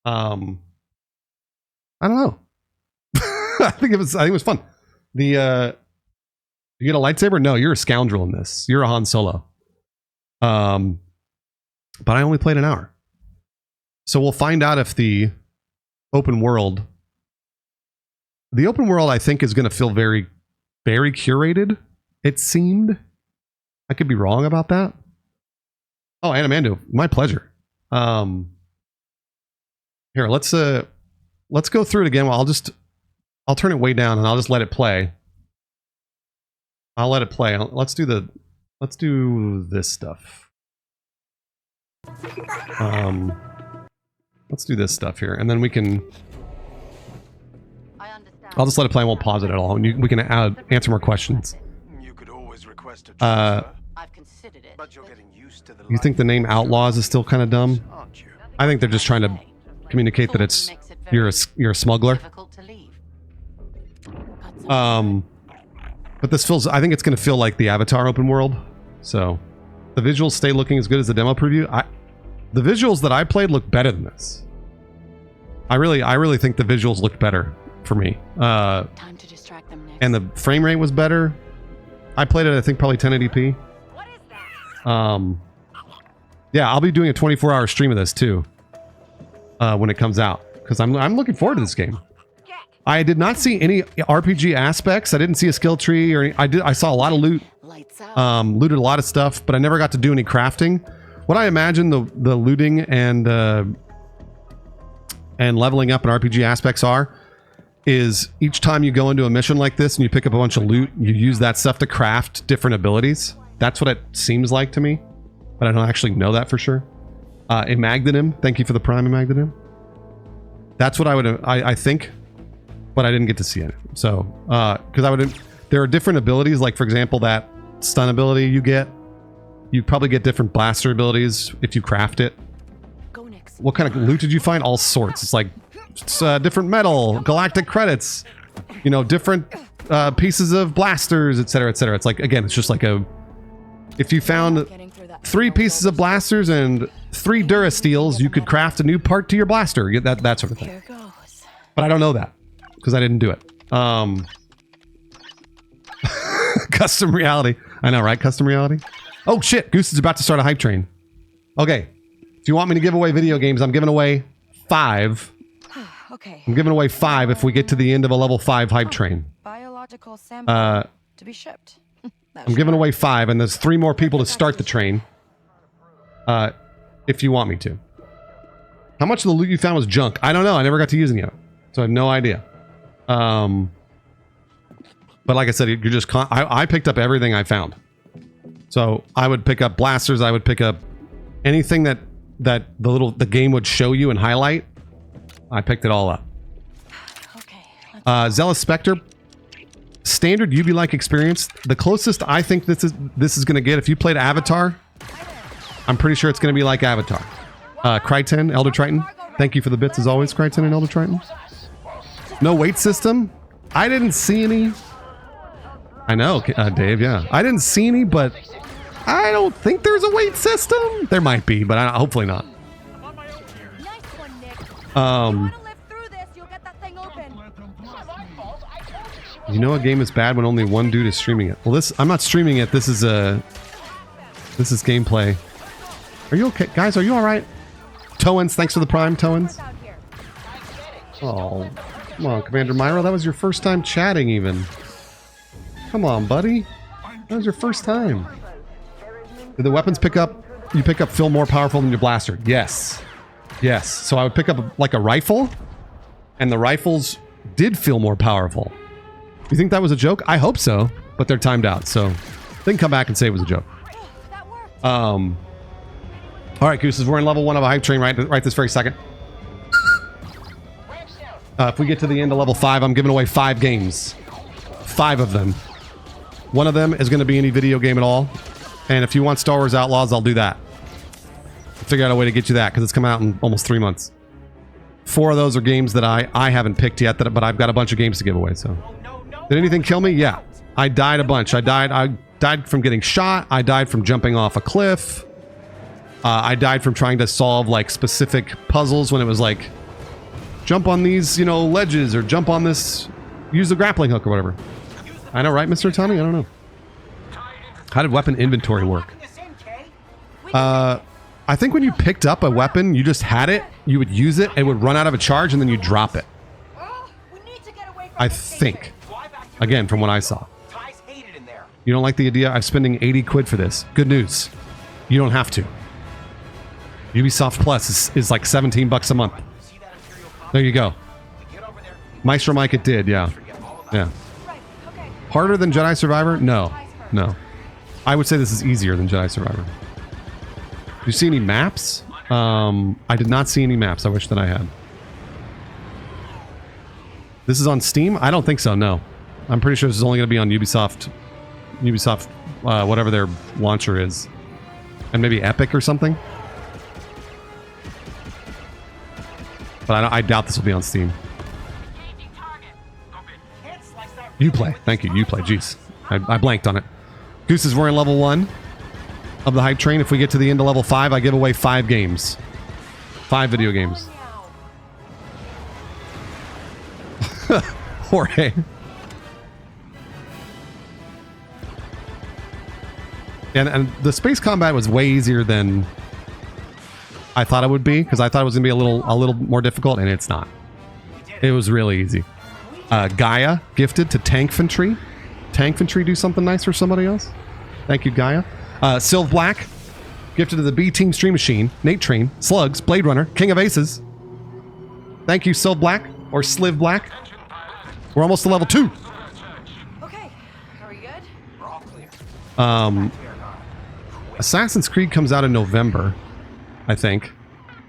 I don't know. I think it was fun. You get a lightsaber? No, you're a scoundrel in this. You're a Han Solo. But I only played an hour. So we'll find out if the open world, I think, is going to feel very, very curated, it seemed. I could be wrong about that. Oh, Anamando, my pleasure. Here, let's go through it again. Well, I'll turn it way down and I'll just let it play. I'll let it play. Let's do this stuff. Let's do this stuff here, and then we can. I'll just let it play. I won't pause it at all, and we can answer more questions. You could always request a transfer. I've considered it. But you're getting used to the You think the name Outlaws is still kind of dumb? aren't you? I think they're just trying to communicate that it's you're a smuggler. Difficult to leave. But this feels. I think it's going to feel like the Avatar open world. So, the visuals stay looking as good as the demo preview. The visuals that I played look better than this. I really think the visuals looked better for me. Time to distract them next. And the frame rate was better. I played it, I think, probably 1080p. What is that? Yeah, I'll be doing a 24-hour stream of this too when it comes out, because I'm looking forward to this game. I did not see any RPG aspects. I didn't see a skill tree, or I saw a lot of loot. Lights out. Looted a lot of stuff, but I never got to do any crafting. What I imagine the looting and leveling up in RPG aspects is each time you go into a mission like this and you pick up a bunch of loot, you use that stuff to craft different abilities. That's what it seems like to me, but I don't actually know that for sure. Imagdanim, thank you for the Prime, Imagdanim. That's what I think, but I didn't get to see it. So, because there are different abilities, like for example, that stun ability you get. You probably get different blaster abilities if you craft it. What kind of loot did you find? All sorts. It's like different metal, galactic credits, different pieces of blasters, etc., etc. It's like, again, it's just like if you found 3 pieces of blasters and 3 Durasteels, you could craft a new part to your blaster. That sort of thing. But I don't know that because I didn't do it. Custom reality. I know, right? Custom reality. Oh shit, Goose is about to start a hype train. Okay. If you want me to give away video games, I'm giving away 5. Okay. I'm giving away 5 if we get to the end of a level 5 hype train. Biological sample to be shipped. I'm giving away 5, and there's 3 more people to start the train. If you want me to. How much of the loot you found was junk? I don't know. I never got to use any of it. So I have no idea. But like I said, you're just... I picked up everything I found. So I would pick up blasters. I would pick up anything that the game would show you and highlight. I picked it all up. Okay. Zealous Spectre, standard Ubi-like experience. The closest I think this is going to get, if you played Avatar, I'm pretty sure it's going to be like Avatar. Kryten, Elder Triton, thank you for the bits as always, Kryten and Elder Triton. No weight system. I didn't see any. I know, Dave. Yeah, I didn't see any, but I don't think there's a weight system. There might be, but hopefully not. You know a game is bad when only one dude is streaming it. Well, I'm not streaming it. This is gameplay. Are you okay, guys? Are you all right? Toens, thanks for the Prime, Toens. Oh, come on, Commander Myro. That was your first time chatting, even. Come on, buddy. That was your first time. Did the weapons you pick up feel more powerful than your blaster? Yes. Yes. So I would pick up like a rifle, and the rifles did feel more powerful. You think that was a joke? I hope so, but they're timed out, so they can come back and say it was a joke. All right, Gooses, we're in level 1 of a hype train right this very second. If we get to the end of level 5, I'm giving away 5 games. 5 of them. One of them is going to be any video game at all. And if you want Star Wars Outlaws, I'll do that. I'll figure out a way to get you that, because it's coming out in almost 3 months. 4 of those are games that I haven't picked yet, but I've got a bunch of games to give away, so. Did anything kill me? Yeah. I died a bunch. I died from getting shot. I died from jumping off a cliff. I died from trying to solve, like, specific puzzles when it was like, jump on these, ledges, or jump on this, use the grappling hook or whatever. I know, right, Mr. Tommy? I don't know. How did weapon inventory work? I think when you picked up a weapon, you just had it, you would use it, it would run out of a charge, and then you drop it. I think. Again, from what I saw. You don't like the idea of spending 80 quid for this? Good news. You don't have to. Ubisoft Plus is like 17 bucks a month. There you go. Maestro Mike, it did, yeah. Yeah. Harder than Jedi Survivor? No. No. I would say this is easier than Jedi Survivor. Do you see any maps? I did not see any maps. I wish that I had. This is on Steam? I don't think so, no. I'm pretty sure this is only going to be on Ubisoft, whatever their launcher is. And maybe Epic or something. But I doubt this will be on Steam. Uplay. Thank you, Uplay. Jeez. I blanked on it. Gooses, we're in level 1 of the hype train. If we get to the end of level 5, I give away 5 games. 5 video games. Jorge. And the space combat was way easier than I thought it would be, because I thought it was going to be a little more difficult, and it's not. It was really easy. Gaia gifted to Tankfantry. Tankfantry do something nice for somebody else? Thank you, Gaia. Sylv Black gifted to the B Team Stream Machine. Nate Train, Slugs, Blade Runner, King of Aces. Thank you, Sylv Black, or Sliv Black. We're almost to level 2. Okay, are we good? We're all clear. Assassin's Creed comes out in November, I think,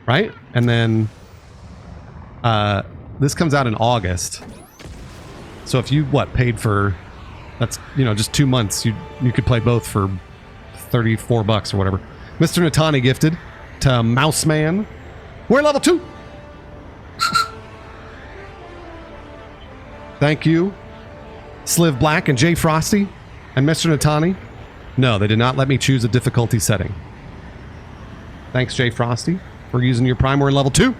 right? And then this comes out in August. So if you paid for, that's, you know, just 2 months, you could play both for 34 bucks or whatever. Mr. Natani gifted to Mouse Man. We're level 2. Thank you, Sliv Black and Jay Frosty and Mr. Natani. No, they did not let me choose a difficulty setting. Thanks, Jay Frosty, for using your Prime. We're in level 2.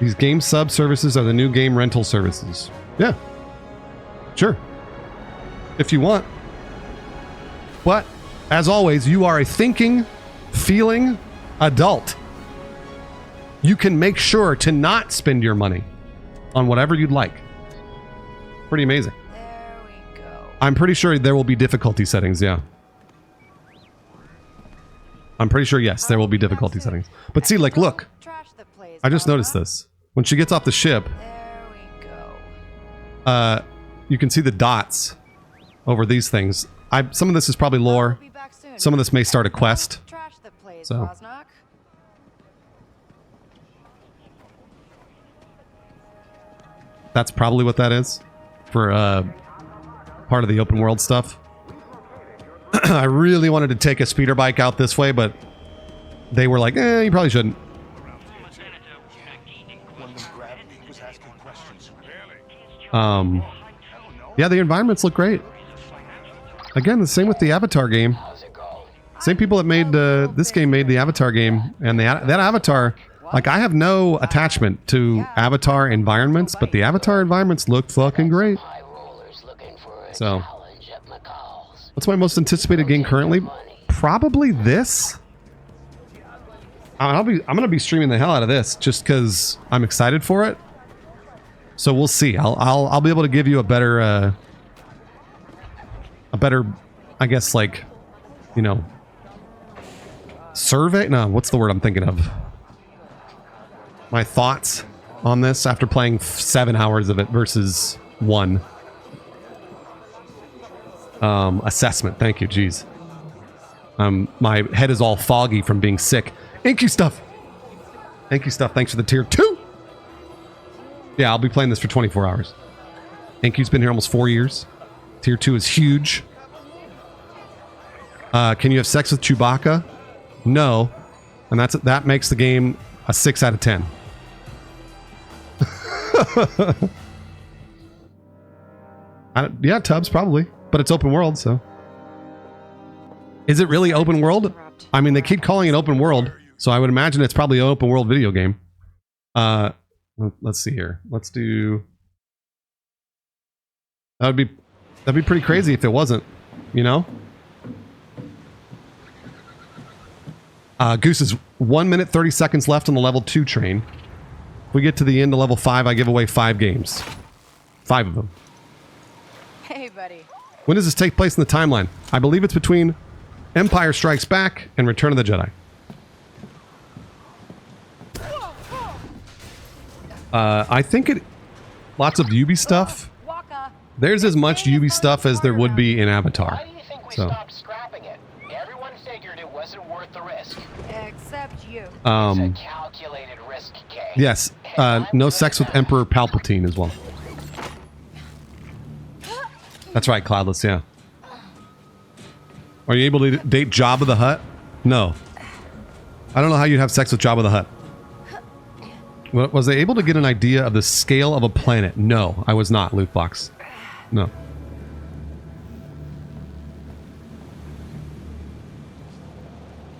These game sub services are the new game rental services. Yeah. Sure. If you want. But, as always, you are a thinking, feeling adult. You can make sure to not spend your money on whatever you'd like. Pretty amazing. There we go. I'm pretty sure there will be difficulty settings, yeah. I'm pretty sure, yes, there will be difficulty settings. But see, like, look. I just noticed this. When she gets off the ship, There we go. you can see the dots over these things. Some of this is probably lore. Be back soon. Some of this may start a quest. Trash the place, So. Rosnock. That's probably what that is for part of the open world stuff. I really wanted to take a speeder bike out this way, but they were like, you probably shouldn't. One of them grabbed me, was asking questions. Yeah, the environments look great. Again, the same with the Avatar game. Same people that made this game made the Avatar game, and that Avatar, like, I have no attachment to Avatar environments, but the Avatar environments look fucking great. So, what's my most anticipated game currently? Probably this. I'm gonna be streaming the hell out of this just because I'm excited for it. So we'll see. I'll be able to give you a better, I guess, like, you know, survey. No, what's the word I'm thinking of? My thoughts on this after playing 7 hours of it versus 1. Assessment. Thank you. Jeez. My head is all foggy from being sick. Inky stuff. Thank you, stuff. Thanks for the tier 2. Yeah, I'll be playing this for 24 hours. Inky's been here almost 4 years. Tier 2 is huge. Can you have sex with Chewbacca? No. And that makes the game a 6 out of 10. Yeah, Tubbs, probably. But it's open world, so. Is it really open world? I mean, they keep calling it open world, so I would imagine it's probably an open world video game. Let's see here. Let's do... That'd be pretty crazy if it wasn't, you know? Goose is 1 minute 30 seconds left on the level 2 train. If we get to the end of level 5, I give away 5 games. 5 of them. Hey, buddy. When does this take place in the timeline? I believe it's between Empire Strikes Back and Return of the Jedi. I think it... Lots of Ubi stuff. There's as much Ubi stuff as there would be in Avatar. Why do you think we stopped scrapping it? Everyone figured it wasn't worth the risk. Except you. It's a calculated risk, Kay. Yes. No sex with Emperor Palpatine as well. That's right, Cloudless, yeah. Are you able to date Jabba the Hutt? No. I don't know how you'd have sex with Jabba the Hutt. Was I able to get an idea of the scale of a planet? No, I was not, Lootbox. No.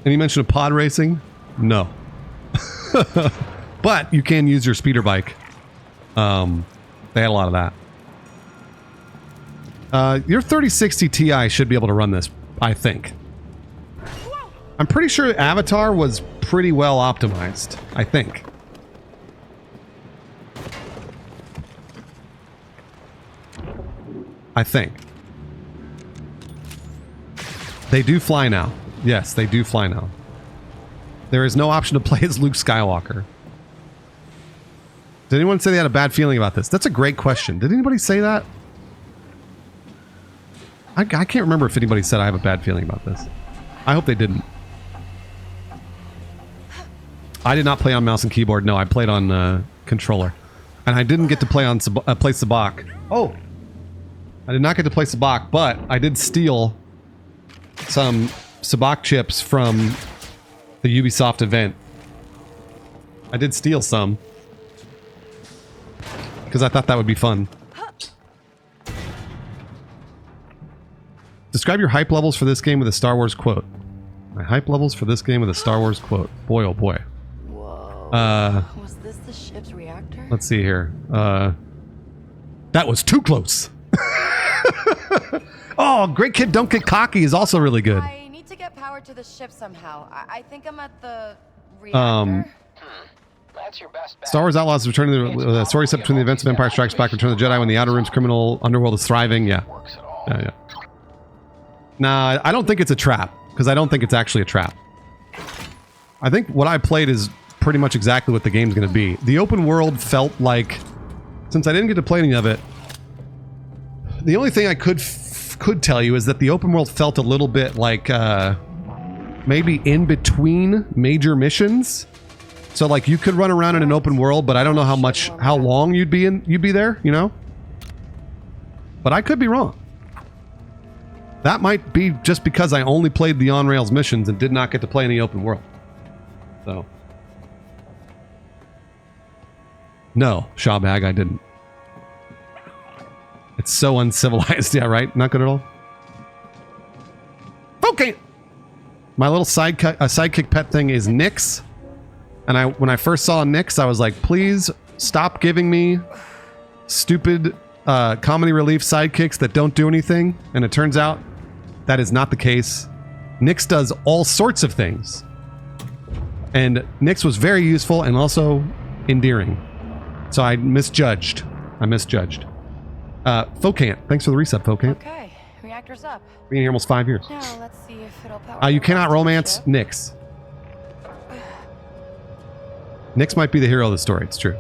Any mention of pod racing? No. But you can use your speeder bike. They had a lot of that. Your 3060 Ti should be able to run this, I think. I'm pretty sure Avatar was pretty well optimized, I think. They do fly now. Yes, they do fly now. There is no option to play as Luke Skywalker. Did anyone say they had a bad feeling about this? That's a great question. Did anybody say that? I can't remember if anybody said I have a bad feeling about this. I hope they didn't. I did not play on mouse and keyboard. No, I played on controller. And I didn't get to play on play Sabacc. Oh! I did not get to play Sabacc, but I did steal some Sabacc chips from the Ubisoft event. I did steal some. Because I thought that would be fun. Describe your hype levels for this game with a Star Wars quote. My hype levels for this game with a Star Wars quote. Boy, oh boy. Whoa. Was this the ship's reactor? Let's see here. That was too close. Oh, Great Kid Don't Get Cocky is also really good. I need to get power to the ship somehow. I think I'm at the reactor. That's your best bet. Star Wars Outlaws is returning to the story set between the events of Empire Strikes Back, Return of the Jedi, when the Outer Rim's criminal underworld is thriving. Yeah. Yeah. Nah, I don't think it's a trap, because I don't think it's actually a trap. I think what I played is pretty much exactly what the game's going to be. The open world felt like, since I didn't get to play any of it, the only thing I could tell you is that the open world felt a little bit like maybe in between major missions. So like you could run around in an open world, but I don't know how long you'd be there, you know? But I could be wrong. That might be just because I only played the on-rails missions and did not get to play any open world. So. No, Shawbag, I didn't. It's so uncivilized. Yeah, right? Not good at all. Okay. My little sidekick pet thing is Nyx. And when I first saw Nyx, I was like, please stop giving me stupid comedy relief sidekicks that don't do anything. And it turns out that is not the case. Nyx does all sorts of things. And Nyx was very useful and also endearing. So I misjudged. Focant, thanks for the reset, Focant. Okay, reactor's up. Been here almost 5 years. Now let's see if it'll power. You cannot romance Nyx. Nyx might be the hero of the story, it's true.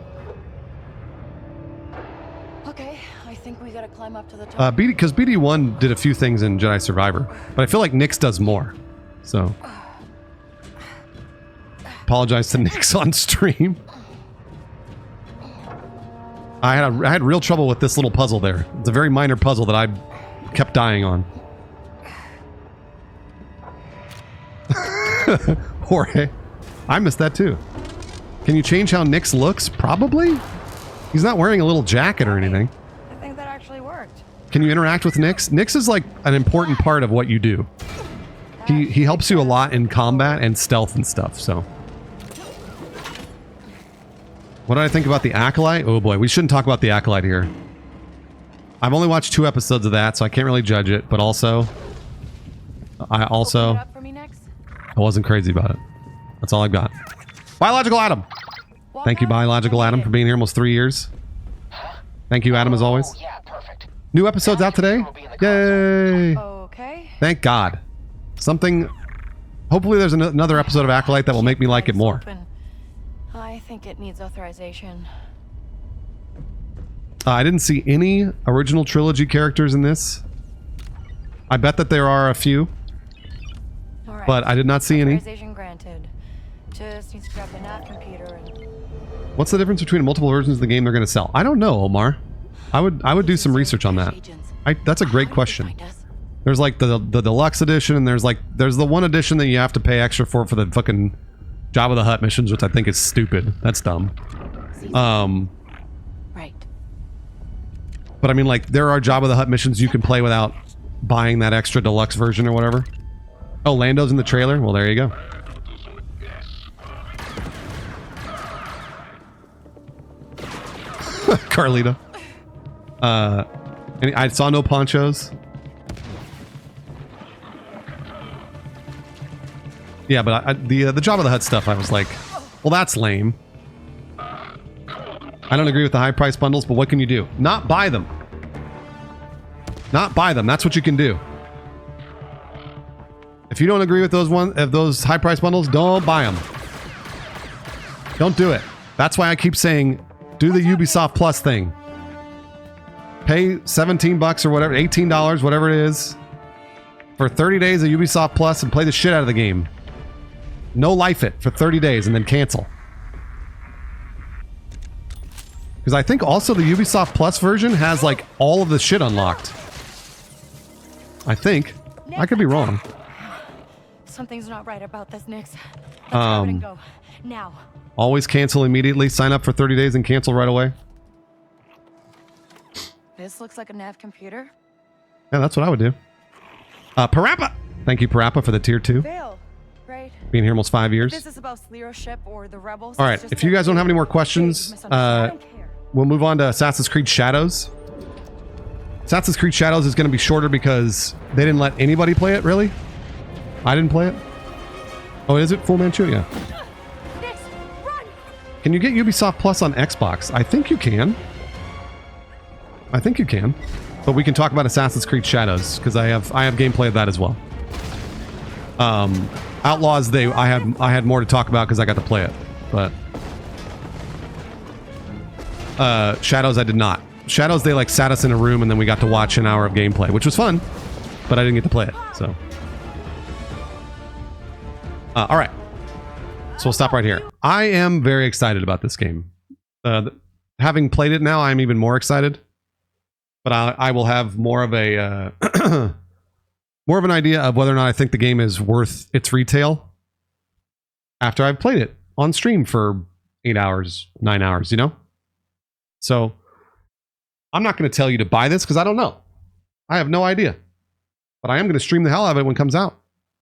Okay, I think we gotta climb up to the top. Because BD1 did a few things in Jedi Survivor, but I feel like Nyx does more. So. Apologize to Nyx on stream. I had real trouble with this little puzzle there. It's a very minor puzzle that I kept dying on. Jorge. I missed that too. Can you change how Nyx looks? Probably. He's not wearing a little jacket or anything. I think that actually worked. Can you interact with Nyx? Nyx is like an important part of what you do. He helps you a lot in combat and stealth and stuff, so. What did I think about the Acolyte? Oh boy, we shouldn't talk about the Acolyte here. I've only watched 2 episodes of that, so I can't really judge it, but also... I wasn't crazy about it. That's all I've got. Biological Adam! Thank you, Biological Adam, for being here almost 3 years. Thank you, Adam, as always. Yeah, perfect. New episodes out today? Yay! Okay. Thank God. Something... Hopefully there's another episode of Acolyte that will make me like it more. I think it needs authorization. I didn't see any original trilogy characters in this. I bet that there are a few. All right. But I did not see any. Authorization granted. Just needs to grab the nav computer and... What's the difference between multiple versions of the game they're going to sell? I don't know, Omar. I would do some research on that. That's a great question. There's like the deluxe edition, and there's the one edition that you have to pay extra for the fucking Jabba the Hutt missions, which I think is stupid. That's dumb. Right. But I mean, like, there are Jabba the Hutt missions you can play without buying that extra deluxe version or whatever. Oh, Lando's in the trailer? Well, there you go. Carlita. And I saw no ponchos. Yeah, but the Jabba the Hutt stuff, I was like, well, that's lame. I don't agree with the high price bundles, but what can you do? Not buy them. Not buy them. That's what you can do. If you don't agree with those high price bundles, don't buy them. Don't do it. That's why I keep saying, do the Ubisoft Plus thing. Pay $17 or whatever, $18, whatever it is, for 30 days of Ubisoft Plus and play the shit out of the game. No life it for 30 days and then cancel. Because I think also the Ubisoft Plus version has like all of the shit unlocked. I think. I could be wrong. Something's not right about this, Nix. Let's grab it and go. Now. Always cancel immediately. Sign up for 30 days and cancel right away. This looks like a nav computer. Yeah, that's what I would do. Parappa! Thank you, Parappa, for the tier 2. Fail, right? Being here almost 5 years. This is about leadership or the rebels. All right, if you guys don't have any more questions, we'll move on to Assassin's Creed Shadows. Assassin's Creed Shadows is going to be shorter because they didn't let anybody play it, really? I didn't play it? Oh, is it Full Manchu? Yeah. Can you get Ubisoft Plus on Xbox? I think you can. I think you can. But we can talk about Assassin's Creed Shadows, because I have gameplay of that as well. Outlaws, I had more to talk about because I got to play it. But Shadows I did not. Shadows, they like sat us in a room and then we got to watch an hour of gameplay, which was fun, but I didn't get to play it, so. All right. So we'll stop right here. I am very excited about this game. Having played it now, I'm even more excited. But I will have more of a more of an idea of whether or not I think the game is worth its retail after I've played it on stream for 8 hours, 9 hours, you know? So I'm not going to tell you to buy this because I don't know. I have no idea. But I am going to stream the hell out of it when it comes out.